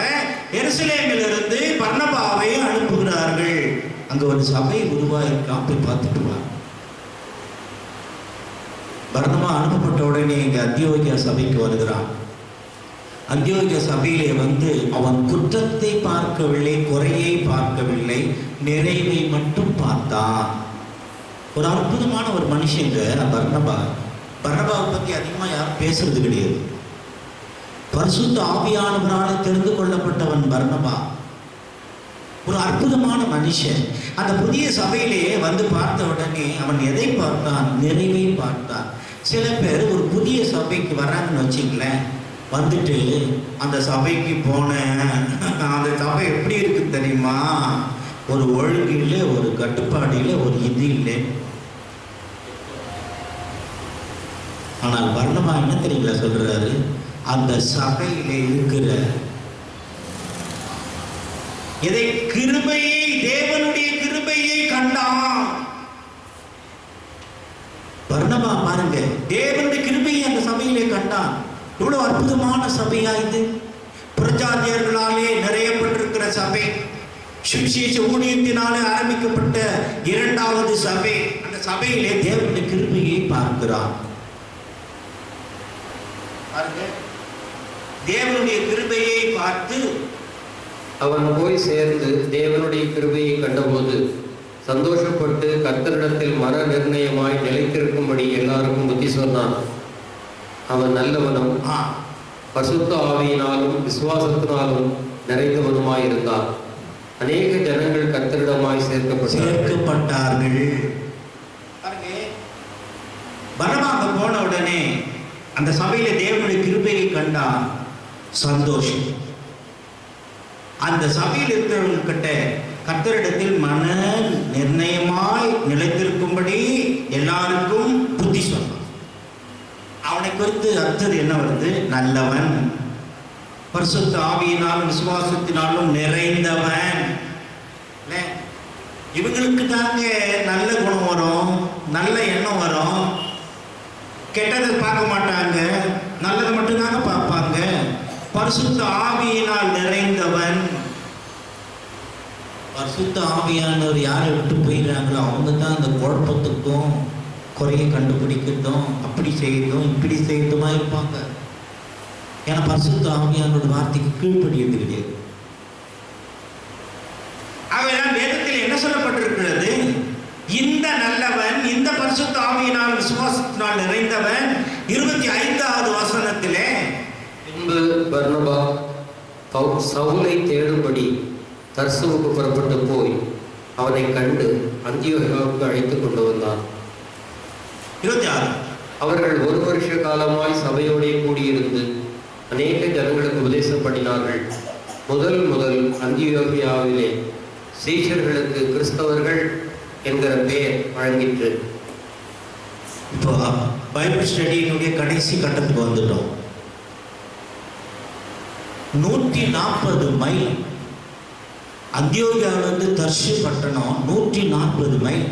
Speaker 2: எருசலேமிலிருந்து பர்னபாவை அனுப்புகிறார்கள். அங்க ஒரு சபை உருவாயிருக்கான், போய் பார்த்துட்டு வா. பர்னபா அனுப்பப்பட்ட உடனே இங்க அந்தியோக்கியா சபைக்கு வருகிறான். அந்தியோக்கியா சபையிலே வந்து அவன் குற்றத்தை பார்க்கவில்லை, குறையை பார்க்கவில்லை, நிறைவை மட்டும் பார்த்தான். ஒரு அற்புதமான ஒரு மனுஷங்க பர்னபா. பர்னபாவை பத்தி அதிகமா யாரும் பேசுறது கிடையாது. பரிசுத்த ஆவியானவரால் தெரிந்து கொள்ளப்பட்டவன் பர்னபா. ஒரு அற்புதமான மனுஷன். அந்த புதிய சபையிலே வந்து பார்த்த உடனே அவன் எதை பார்த்தான்? நிறைவை பார்த்தான். சில பேர் ஒரு புதிய சபைக்கு வர்றாங்கன்னு வச்சுங்களேன், வந்துட்டு அந்த சபைக்கு போனேன், அந்த சபை எப்படி இருக்கு தெரியுமா, ஒரு ஒழுங்கு இல்லை, ஒரு கட்டுப்பாடு இல்லை, ஒரு இது இல்லை. ஆனால் பர்னபா என்ன தெரியுங்களா சொல்றாரு? அந்த சபையிலே இருக்கிற எதை கிருபையை, தேவனுடைய கிருபையை கண்டான். பர்னபா பாருங்க, தேவனுடைய கிருபையை அந்த சபையிலே கண்டான். இவ்வளவு அற்புதமான சபையா இது! புரஜாதியர்களாலே நிறையப்பட்டிருக்கிற சபை, சுவிசேஷ ஊழியத்தினாலே ஆரம்பிக்கப்பட்ட இரண்டாவது சபை. அந்த சபையிலே தேவனுடைய கிருபையை பார்க்கிறான். தேவனுடைய கிருபையை பார்த்து
Speaker 3: அவன் போய் சேர்ந்து தேவனுடைய கிருபையை கண்டபோது சந்தோஷப்பட்டு கர்த்தரிடத்தில் மன நிர்ணயமாய் நிலைத்திருக்கும்படி எல்லாருக்கும் புத்தி சொன்னான். அவன் நல்லவனும் பரிசுத்த ஆவியினாலும் விசுவாசத்தினாலும் நிறைந்தவனுமாய் இருந்தான். அநேக ஜனங்கள் கர்த்தரிடமாய் சேர்க்கப்பட்டார்கள்.
Speaker 2: பர்னபா போன உடனே அந்த சபையில தேவனுடைய கிருபையை கண்டான். சந்தோஷம். அந்த சபையில் இருக்கிறவங்கிட்ட கர்த்தரிடத்தில் மன நிர்ணயமாய் நிலைத்திருக்கும்படி எல்லாருக்கும் புத்தி சொன்னான். அவனை குறித்து அர்த்தம் என்ன வருது? நல்லவன், பரிசுத்த ஆவியினாலும் விசுவாசத்தினாலும் நிறைந்தவன். இவங்களுக்கு தாங்க நல்ல குணம் வரும், நல்ல எண்ணம் வரும். கெட்டதை பார்க்க மாட்டாங்க, நல்லதை மட்டும்தாங்க பார்ப்பாங்க. பரிசுத்த ஆவியினால் நிறைந்தவன். பரிசுத்த ஆவியானவர் யாரை விட்டு போயிடுறாங்களோ அவங்க தான் அந்த குழப்பத்துக்கும் குறையை கண்டுபிடிக்கிறதும் அப்படி செய்யறதும் இப்படி செய்யறதுமா இருப்பாங்க. ஏன்னா பரிசுத்த ஆவியானோட வார்த்தைக்கு கீழ்ப்படியது கிடையாது. அவையெல்லாம் வேதத்தில் என்ன சொல்லப்பட்டிருக்கிறது? இந்த நல்லவன், இந்த பரிசுத்த ஆவியினால் விசுவாசத்தினால் நிறைந்தவன். 25வது வசனத்திலே,
Speaker 3: பின்பு பர்னபா சவுலை தேடும்படி தர்சுவுக்கு புறப்பட்டு போய் அவனை கண்டு அந்தியோகியாவுக்கு அழைத்துக் கொண்டு வந்தான்.
Speaker 2: 26
Speaker 3: அவர்கள் 1 வருஷ காலமாய் சபையோடே கூடியிருந்து அநேக ஜனங்களுக்கு உபதேசம் பண்ணினார்கள். முதல் அந்தியோகியாவிலே சீஷர்களுக்கு கிறிஸ்தவர்கள் என்கிற பெயர் வழங்கிற்று.
Speaker 2: இப்போ பைபிள் ஸ்டடியினுடைய கடைசி கட்டத்துக்கு வந்துட்டோம். 140 மைல் அந்தியோகியாவிலிருந்து தர்ஷு பட்டணம் 140 மைல்.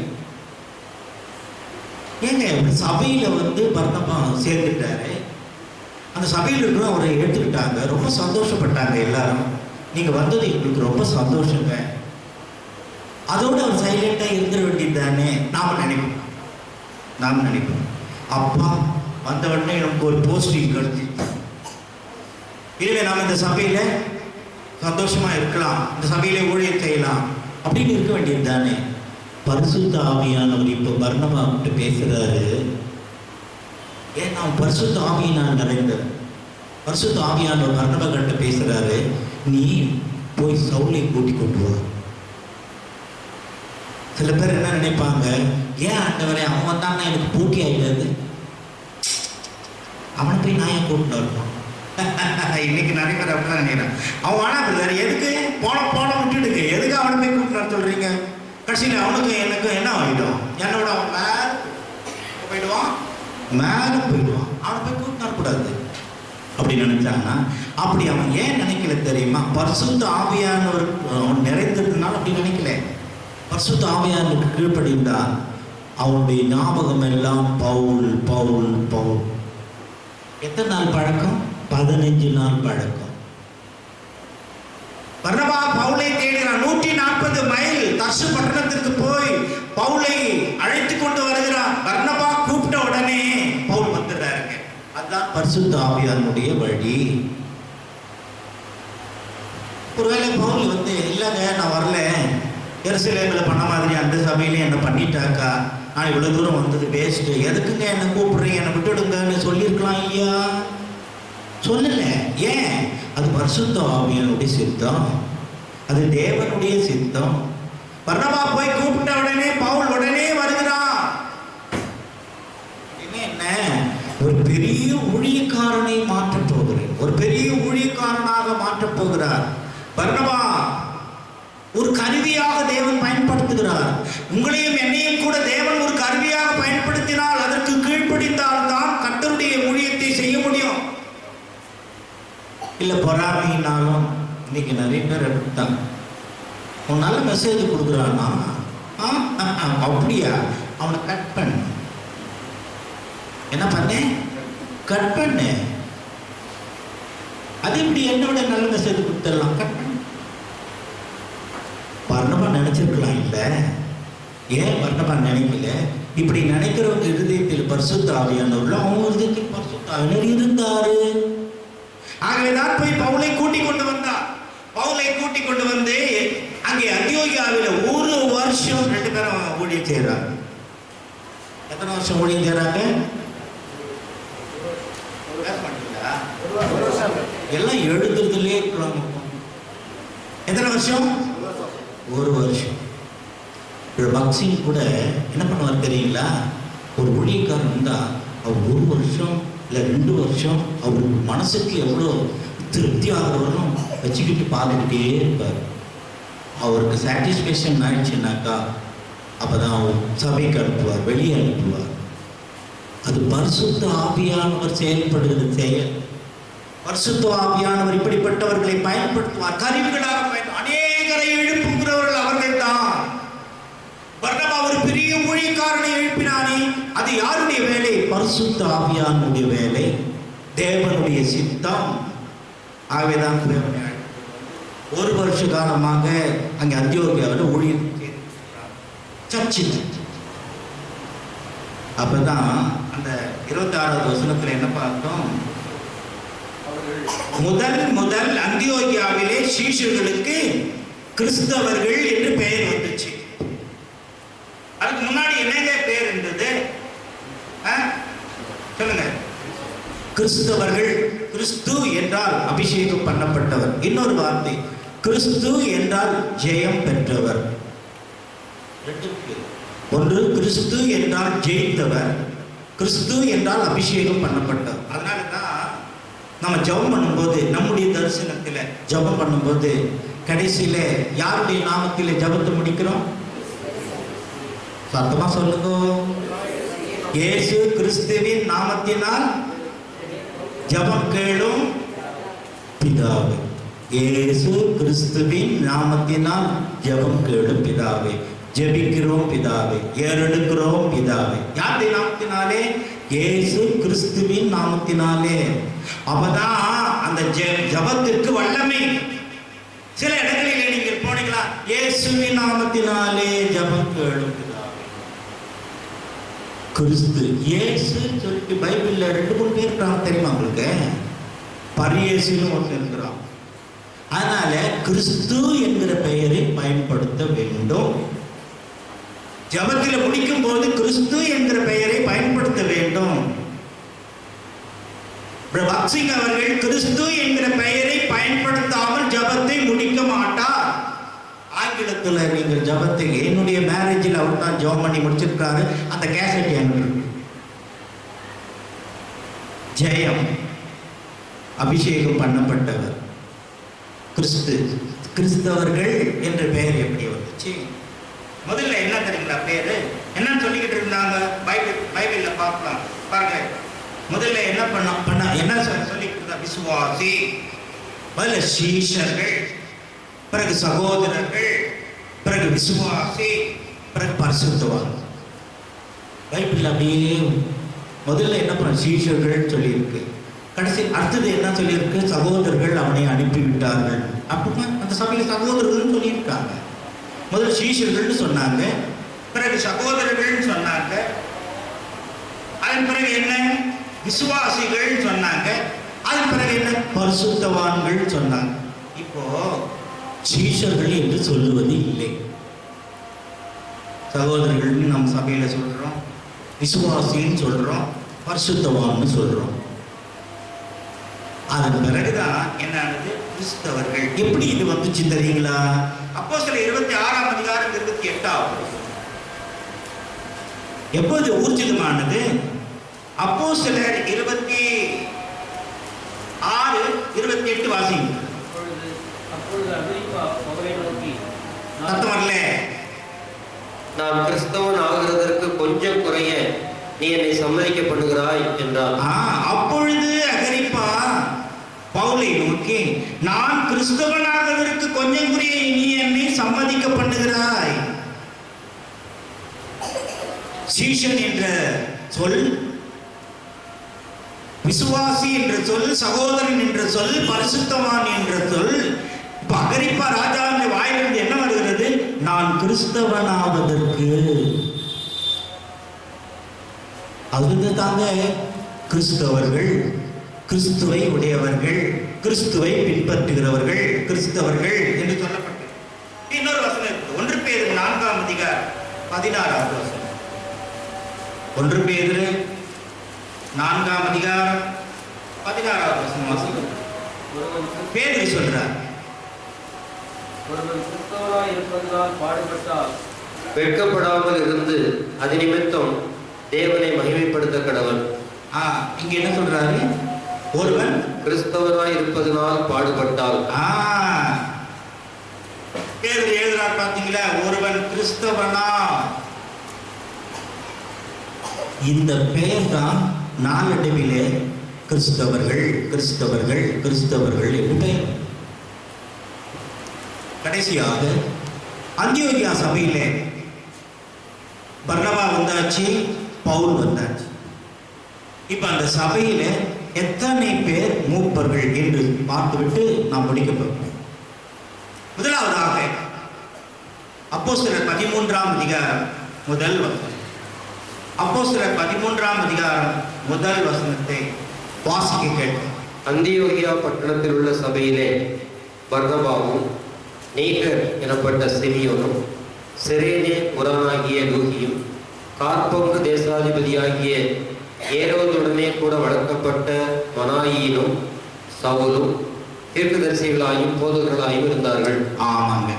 Speaker 2: ஏங்க சபையில வந்து பர்னபா சேர்ந்துட்டாரு. அந்த சபையில் இருக்கிற அவரை எடுத்துக்கிட்டாங்க. ரொம்ப சந்தோஷப்பட்டாங்க எல்லாரும். நீங்க வந்தது எங்களுக்கு ரொம்ப சந்தோஷங்க. அதோட அவர் சைலண்டா இருந்துட வேண்டியது தானே நாம் நினைப்போம். அப்பா வந்த உடனே நமக்கு ஒரு போஸ்டிங் கிடைச்சி, இல்லை நாம் இந்த சபையில சந்தோஷமா இருக்கலாம், இந்த சபையில ஊழியம் செய்யலாம் அப்படின்னு இருக்க வேண்டியது தானே. பரிசுத்த ஆவியானவர் இப்போ பர்னபா கிட்ட பேசுறாரு. ஏன் நான் பரிசுத்த ஆவியினால் நிறைந்த பரிசுத்த ஆவியானவர் பர்னபா கிட்ட பேசுறாரு, நீ போய் சவுலை கூட்டி கொண்டு வா. சில பேர் என்ன நினைப்பாங்க, ஏன் ஆண்டவரே அவன் வந்தான்னா எனக்கு போட்டி ஆயிடாது, அவனை போய் நான் ஏன் கூட்டிட்டு வரணும். இன்னைக்கு நிறைய பேர் அப்படிதான் நினைக்கிறேன். அவன் ஆனா பிரதர் எதுக்கு போன விட்டுடுங்க, எதுக்கு அவனை போய் கூட்டிட்டு வர சொல்றீங்க? கடைசியில் அவனுக்கு எனக்கு என்ன ஆகிடும், என்னோட அவன் மேல போயிடுவான், மேல போயிடுவான். அவனை போய் கூட்டிட்டு வரக்கூடாது அப்படி நினைச்சாங்கன்னா, அப்படி அவன் ஏன் நினைக்கல தெரியுமா? பரிசுத்த ஆவியானவர் அவன் நிறைந்ததுனால அப்படி நினைக்கல. பரிசுத்த ஆவியானவருக்கு கீழ்ப்படிந்தால் அவனுடைய ஞாபகம் எல்லாம் பவுல் பவுல் பவுல். எத்தனை நாள் பழக்கம்? 15 நாள் பழக்கம். பர்னபா பவுலை தேடுகிறான். 140 மைல் தர்சு பட்டணத்திற்கு போய் பவுலை அழைத்து கொண்டு வருகிறான். பர்னபா கூப்பிட்ட உடனே பவுல் வந்துடுறாருங்க. அதுதான் பரிசுத்த ஆவியானுடைய வழி. ஒருவேளை பவுல் இல்லைங்க நான் வரல, எருசலேமில் பண்ண மாதிரி அந்த சபையில என்ன பண்ணிட்டாக்கா, நான் இவ்வளவு தூரம் வந்தது வேஸ்ட், எதுக்குங்க என்ன கூப்பிடுறீங்க, என்னை விட்டுடுங்கன்னு சொல்லியிருக்கலாம் இல்லையா? சொல்லல. ஏன்? அது பரிசுத்த ஆவியானுடைய சித்தம், அது தேவனுடைய சித்தம். பர்னபா போய் கூப்பிட்ட உடனே பவுல் உடனே வருகிறான். என்ன, ஒரு பெரிய ஊழியக்காரனை மாற்றப் போகிறேன், ஒரு பெரிய ஊழியக்காரனாக மாற்றப் போகிறார். பர்னபா ஒரு கருவியாக தேவன் பயன்படுத்துகிறார். உங்களையும் என்னையும் கூட தேவன் ஒரு கருவியாக பயன்படுத்தினால், அதற்கு கீழ்ப்படிந்தால் தான் கர்த்தருடைய ஊழியத்தை செய்ய முடியும். இல்லை பொறாமையினாலும் இன்னைக்கு நிறைய பேர் எடுத்தாங்க. உன் நல்ல மெசேஜ் கொடுக்குறான்னா அப்படியா, அவனை கட் பண்ண. என்ன பண்ணேன்? கட் பண்ண. அது இப்படி என்னோட நல்ல மெசேஜ் கொடுத்துடலாம், கட் பண்ண. பர்னபா நினைச்சிருக்கலாம் இல்லை. ஏன் பர்னபா நினைக்கல? இப்படி நினைக்கிறவங்க இருதயத்தில் பரிசுத்த ஆவியானவர், அவங்க இருதயத்தில் பரிசுத்த ஆவியானவர் இருந்தாரு. ஆகவேதான் போய் பவுலை கூட்டிக் கொண்டு வந்தார். பவுலை கூட்டிக் கொண்டு வந்து அங்கே அந்தியோகியாவில் 1 வருஷம் 2 பேரும் ஊழியம் செய்யறாங்க. எத்தனை வருஷம் ஊழியம் செய்யறாங்க? எல்லாம் எழுதுறதுலே இருக்கிறாங்க. எத்தனை வருஷம்? 1 வருஷம். பக்சிங் கூட என்ன பண்ணுவார் தெரியுங்களா? ஒரு ஊழியக்காரன் இருந்தா அவர் 1 வருஷம் இல்லை 2 வருஷம் அவருக்கு மனசுக்கு எவ்வளோ திருப்தியாக வரும் வச்சுக்கிட்டு பார்த்துக்கிட்டே இருப்பார். அவருக்கு சாட்டிஸ்ஃபேக்ஷன் ஆயிடுச்சுனாக்கா அப்போதான் அவர் சபைக்கு அனுப்புவார், வெளியே அனுப்புவார். அது பரிசுத்த ஆவியானவர் செயல்படுகிறது செயல். பரிசுத்த ஆவியானவர் இப்படிப்பட்டவர்களை பயன்படுத்துவார், கருவிகளாக அநேகரை எழுப்புகிறவர்கள் அவர்கள் தான். பர்னபா ஒரு பெரிய ஊழியக்காரனை எழுப்பினானே, அது யாருடைய வேலை? பரிசுத்த ஆவியானுடைய வேலை, தேவனுடைய சித்தம். ஆகவேதான் 1 வருஷ காலமாக அங்கே அந்தியோகியாவில் ஊழியம் சர்ச்சில். அப்பதான் அந்த 26வது வசனத்தில் என்ன பார்த்தோம்? முதல் அந்தியோகியாவிலே சீஷர்களுக்கு கிறிஸ்தவர்கள் என்று பெயர் வந்துச்சு. அதுக்கு முன்னாடி என்னங்க பேர் இருந்தது? சொல்லுங்க. கிறிஸ்தவர்கள். கிறிஸ்து என்றால் அபிஷேகம் பண்ணப்பட்டவர். இன்னொரு வார்த்தை கிறிஸ்து என்றால் ஜெயம் பெற்றவர். ஒன்று கிறிஸ்து என்றால் ஜெயித்தவர், கிறிஸ்து என்றால் அபிஷேகம் பண்ணப்பட்டவர். அதனால தான் நம்ம ஜெபம் பண்ணும்போது, நம்முடைய தரிசனத்தில் ஜெபம் பண்ணும்போது கடைசியில யாருடைய நாமத்திலே ஜெபத்தை முடிக்கிறோம்? சத்தமா சொல்லுங்க. இயேசு கிறிஸ்துவின் நாமத்தினால் ஜெபம் கேளும் பிதாவே. இயேசு கிறிஸ்துவின் நாமத்தினால் ஜெபம் கேளும் பிதாவே. ஜெபிக்கிறோம் பிதாவே, ஏறெடுக்கிறோம் பிதாவே. யாருடைய நாமத்தினாலே? இயேசு கிறிஸ்துவின் நாமத்தினாலே. அப்பதான் அந்த ஜெபத்திற்கு வல்லமை. சில இடங்களிலே நீங்கள் போனீங்களா? இயேசுவின் நாமத்தினாலே ஜெபம் கேளும் பிதாவே. கிறிஸ்து இயேசு சொல்லிட்டு பைபிள்ல 2-3 பேர் இருக்கிறாங்க தெரியுமா உங்களுக்கு? பரியேசுன்னு ஒன்று இருக்கிறான். அதனால கிறிஸ்து என்கிற பெயரை பயன்படுத்த வேண்டும். ஜபத்தில் முடிக்கும் போது கிறிஸ்து என்கிற பெயரை பயன்படுத்த வேண்டும். பக்சிங் அவர்கள் கிறிஸ்து என்கிற பெயரை பயன்படுத்தாமல் ஜபத்தை முடிக்க மாட்டார். ஆங்கிலத்தில் நீங்கள் ஜபத்தை, என்னுடைய மேரேஜில் அவர் தான் ஜபம் பண்ணி முடிச்சிருக்காரு, அந்த கேசட் எங்களுக்கு ஜெயம் அபிஷேகம் பண்ணப்பட்டவர் கிறிஸ்து, கிறிஸ்தவர்கள் என்ற பெயர் எப்படி வந்துச்சு? முதல்ல என்ன தெரியுங்களா பேரு? என்னன்னு சொல்லிக்கிட்டு இருந்தாங்க. பைபிள்ல பார்க்கலாம் பாருங்க. முதல்ல என்ன பண்ண என்ன சொல்லிட்டு இருந்தா? விசுவாசி, முதல்ல சீஷர்கள், பிறகு சகோதரர்கள், பிறகு விசுவாசி, பிறகு பரிசுத்தவான். பைபிள் அப்படியே முதல்ல என்ன பண்ண? சீஷர்கள் சொல்லியிருக்கு. கடைசி அடுத்தது என்ன சொல்லியிருக்கு? சகோதரர்கள் அவனை அனுப்பிவிட்டார்கள். அப்படின்னா அந்த சபையில் சகோதரர்கள் சொல்லியிருக்காங்க. முதல் சீஷர்கள்னு சொன்னாங்க, பிறகு சகோதரர்கள் சொன்னாங்க, அதன் பிறகு என்ன? விசுவாசிகள் சொன்னாங்க, அதன் பிறகு என்ன? பரிசுத்தவான்கள் சொன்னாங்க. இப்போ சீஷர்கள் என்று சொல்லுவது இல்லை. சகோதரர்கள் நம்ம சபையில சொல்றோம், விசுவாசின்னு சொல்றோம், பரிசுத்தவான்னு சொல்றோம். அதன் பிறகுதான் என்னது? கிறிஸ்தவர்கள். எப்படி இது வந்துச்சு தெரியுங்களா? அப்போஸ்தலர் 26ஆம் அதிகாரம் 28வது எப்போது ஊர்ஜிதமானது? அப்போஸ்தலர் 26:28 வாசிங்க. அர்த்தம் வரல.
Speaker 3: நான் கிறிஸ்தவன் ஆகிறதற்கு கொஞ்சம் குறைய நீ என்னை சம்மதிக்க பண்ணுகிறாய் என்றார்.
Speaker 2: அப்பொழுது அகிரிப்பா பவுலை நோக்கி, நான் கிறிஸ்தவனாகதற்கு கொஞ்சம் குறைய நீ என்னை சம்மதிக்க பண்ணுகிறாய். சீஷன் என்ற சொல், விசுவாசி என்ற சொல், சகோதரன் என்ற சொல், பரிசுத்தவான் என்ற சொல். இப்ப அகிரிப்பா ராஜாவின் வாயிலிருந்து என்ன வருகிறது? நான் கிறிஸ்தவனாவதற்கு. அதுல தாங்க கிறிஸ்தவர்கள், கிறிஸ்துவை உடையவர்கள், கிறிஸ்துவை பின்பற்றுகிறவர்கள் கிறிஸ்தவர்கள் என்று சொல்லப்பட்டது. இன்னொரு வசனம் இருக்கு. 1 பேதுரு 4ஆம் அதிகாரம் 16வது வசனம். 1 பேதுரு 4ஆம் அதிகாரம் 16வது வசனம் வாசிக்கும். பேதுரு சொல்றார்,
Speaker 3: ஒருவன் கிறிஸ்தவனாய் இருப்பதனால் பாடுபட்டால் வெட்கப்படாமல் இருந்து அது நிமித்தம் தேவனை மகிமைப்படுத்த கடவன்.
Speaker 2: இங்க என்ன சொல்றாரு? ஒருவன்
Speaker 3: கிறிஸ்தவனாய் இருப்பதனால் பாடுபட்டால்.
Speaker 2: பேதுரு எழுதுறார் பாத்தீங்களா? ஒருவன் கிறிஸ்தவனா. இந்த பெயர் தான் நாளடைவிலே கிறிஸ்தவர்கள் கிறிஸ்தவர்கள் கிறிஸ்தவர்கள் என்று பெயர். கடைசியாக அந்தியோகியா சபையிலே பர்னபா வந்தாச்சு, பவுல் வந்தாச்சு. இப்ப அந்த சபையில எத்தனை பேர் மூப்பர்கள் என்று பார்த்துவிட்டு நாம் முடிக்க போகிறோம். முதலாவதாக அப்போஸ்தலர் 13ஆம் அதிகாரம் முதல் வசனம். அப்போஸ்தலர் 13ஆம் அதிகாரம் முதல் வசனத்தை வாசிக்க கேட்டோம்.
Speaker 3: அந்தியோகியா பட்டணத்தில் உள்ள சபையிலே பர்னபாவும் நீகர் எனப்பட்ட சிமியோனும் செரேனே புறானாகிய லூகியும் காற்பங்கு தேசாதிபதியாகிய ஏரோதுடனே கூட வளர்க்கப்பட்ட மனாயினும் சவுலும் தீர்க்கதரிசிகளாயும் போதகர்களாயும் இருந்தார்கள்.
Speaker 2: ஆமாங்க,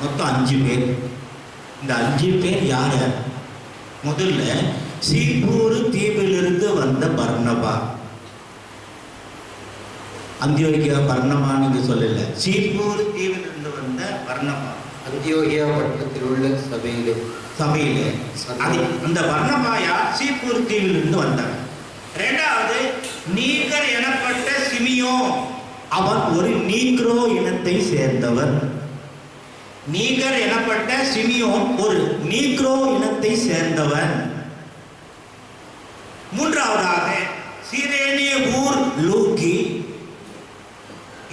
Speaker 2: மொத்தம் 5 பேர். இந்த 5 பேர் யார்? முதல்ல சீப்பூர் தீவிலிருந்து வந்த பர்னபா. அந்தியோகியா பர்னபான்னு சொல்லல, சீப்பூர் தீவிலிருந்து வந்த பர்னபா.
Speaker 3: அந்தியோகியா பட்டணத்தில் உள்ள சபையிலே
Speaker 2: அந்த பர்னபா யார்? சீப்பூர் தீவிலிருந்து வந்தார். இரண்டாவது நீகர் எனப்பட்ட சிமியோன். அவன் ஒரு நீக்ரோ இனத்தை சேர்ந்தவர். நீகர் எனப்பட்ட சிமியோன் ஒரு நீக்ரோ இனத்தை சேர்ந்தவன். மூன்றாவதாக சிரேனே ஊர் லூக்கி.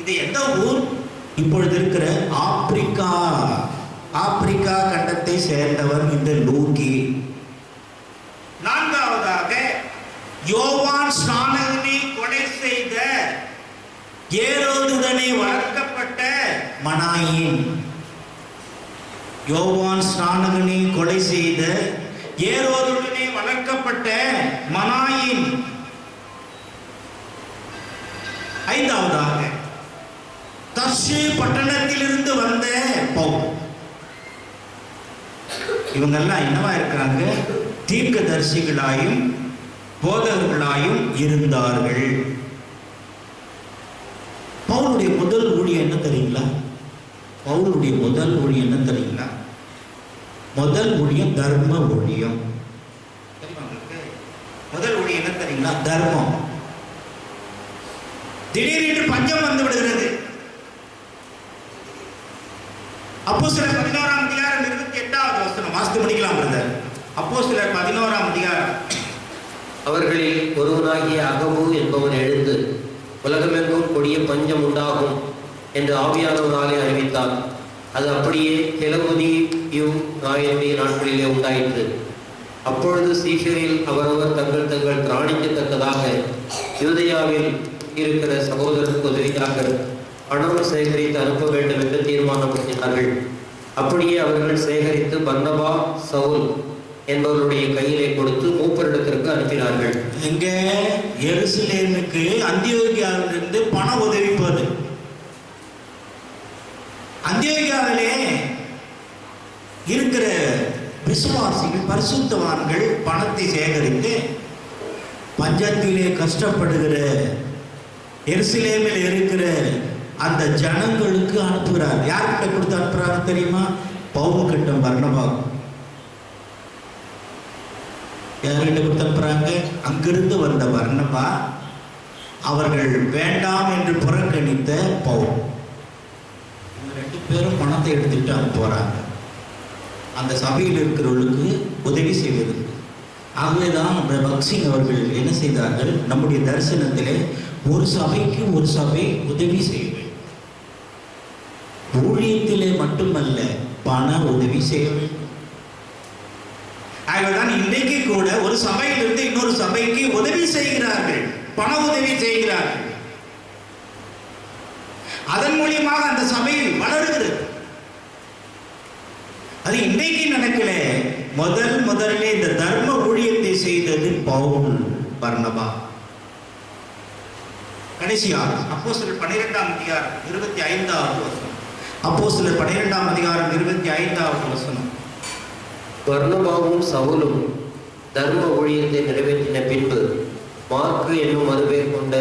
Speaker 2: இது எந்த ஊர்? இப்பொழுது இருக்கிற ஆப்பிரிக்கா கண்டத்தை சேர்ந்தவர் இந்த லூக்கி. நான்காவதாக யோவான் ஸ்நானகனை கொலை செய்த ஏரோதுடனே வளர்க்கப்பட்ட மனாயின். யோவான் ஸ்நானகனை கொலை செய்த ஏரோதுடனே வளர்க்கப்பட்ட மனாயின், ஐந்தாவதாக தர்சு பட்டணத்திலிருந்து வந்த பவுல். இவங்கெல்லாம் என்னவா இருக்கிறாங்க? தீர்க்கதரிசிகளாயும் போதகர்களாயும் இருந்தார்கள். பவுலுடைய முதல் ஊழியம் என்ன தெரியுங்களா? பவுலுடைய முதல் ஊழியம் என்ன தெரியுங்களா? முதல் ஊழியம் தர்ம ஊழியம். முதல் ஊழியம் என்ன தெரியுங்களா? தர்மம். திடீரென்று பஞ்சம் வந்து விடுகிறது. அப்போஸ்தலர் 11ஆம் அதிகாரம் 28வது வசனம் வாசித்து முடிக்கலாம் பிரதர். அப்போஸ்தலர் 11ஆம் அதிகாரம்.
Speaker 3: அவர்களில் ஒருவனாகிய அகபு என்பவன் எழுந்து உலகமெங்கும் கொடிய பஞ்சம் உண்டாகும் என்று ஆவியானவராலே அறிவித்தார். அது அப்படியே கெலவுதியு நாயனுடைய நாட்களிலே உண்டாயிற்று. அப்பொழுது சீஷரில் அவரவர் தங்கள் தங்கள் திராணிக்கத்தக்கதாக யூதேயாவில் இருக்கிற சகோதரருக்கு உதவியாக பணம் சேகரித்து அனுப்ப வேண்டும் என்று தீர்மானம் பண்ணினார்கள். அப்படியே அவர்கள் சேகரித்து பர்னபா, சவுல் என்பவருடைய கையிலே கொடுத்து மூப்பரிடத்திற்கு அனுப்பினார்கள்.
Speaker 2: எங்க? எருசலேமுக்கு அந்தியோகியாவிலிருந்து பண உதவி போகுது. அந்தியோகியாவிலே இருக்கிற விசுவாசிகள், பரிசுத்தவான்கள் பணத்தை சேகரித்து பஞ்சத்திலே கஷ்டப்படுகிற எருசலேமில் இருக்கிற அந்த ஜனங்களுக்கு அனுப்புகிறார். யார்கிட்ட கொடுத்து அனுப்புறாரு தெரியுமா? பவுல் கிட்ட, பர்னபா. யார்கிட்ட கொடுத்து அனுப்புறாங்க? அங்கிருந்து வந்த பர்னபா அவர்கள் வேண்டாம் என்று புறக்கணித்த பவுல். இவங்க 2 பேரும் பணத்தை எடுத்துட்டு அங்க போறாங்க, அந்த சபையில் இருக்கிறவர்களுக்கு உதவி செய்வதற்கு. ஆகவேதான் பக்சிங் அவர்கள் என்ன செய்தார்கள்? நம்முடைய தரிசனத்திலே ஒரு சபைக்கு ஒரு சபை உதவி செய்ய வேண்டும். ஊழியத்திலே மட்டுமல்ல, பண உதவி செய்ய வேண்டும். ஆகவேதான் இன்றைக்கு கூட ஒரு சபையிலிருந்து இன்னொரு சபைக்கு உதவி செய்கிறார்கள், பண உதவி செய்கிறார்கள். அதன் மூலியமாக அந்த சபை வளருகிறது. அது இன்றைக்கு நடக்கல. முதல்ல இந்த தர்ம ஊழியத்தை செய்தது பவுல், பர்னபா. கடைசியாக அப்போஸ்தலர் 12ஆம் அதிகாரம் 25வது வசனம். அப்போஸ்தலர் 12ஆம் அதிகாரம் 25வது வசனம்.
Speaker 3: பர்னபாவும் சவுலும் தர்ம ஊழியத்தை நிறைவேற்றின பின்பு மார்க்கு என்னும் மறுபெயர் கொண்ட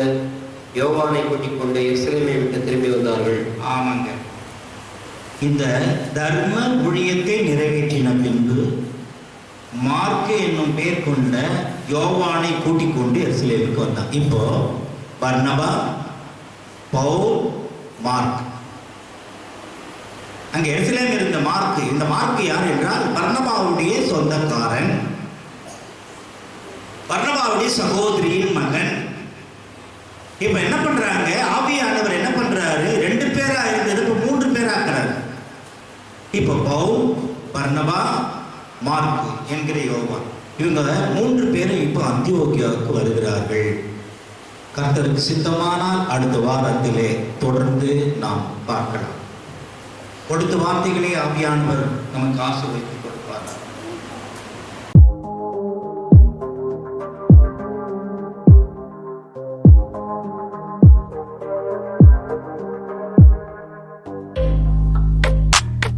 Speaker 3: யோவானை கூட்டிக் கொண்டு எருசலேமை விட்டு திரும்பி வந்தார்கள்.
Speaker 2: ஆமாங்க. இந்த தர்ம ஊழியத்தை நிறைவேற்றின பின்பு மார்க்கு என்னும் பெயர் கொண்ட யோவானை கூட்டிக் கொண்டு எருசலேமுக்கு வந்தான். இப்போ பர்னபா, பவுல், மார்க். அங்க எருசலேம் இருந்த மார்க்கு. இந்த மார்க்கு யார் என்றால் பர்னபாவுடைய சொந்தக்காரன், பர்னபாவுடைய சகோதரியின் மகன். இப்ப என்ன பண்றாங்க? ஆவியானவர் என்ன பண்றாரு? 2 பேரா இருந்தது இப்ப 3 பேரா ஆக்குறாரு. இப்ப பவுல், பர்னபா, மார்க்கு என்கிற யோவான், இவங்க 3 பேரும் இப்ப அந்தியோக்கியாவுக்கு வருகிறார்கள். கர்த்தருக்கு சித்தமானால் அடுத்த வாரத்திலே தொடர்ந்து நாம் பார்க்கலாம். கொடுத்த வார்த்தைகளே ஆவியானவர் நமக்கு ஆசீர்வதித்து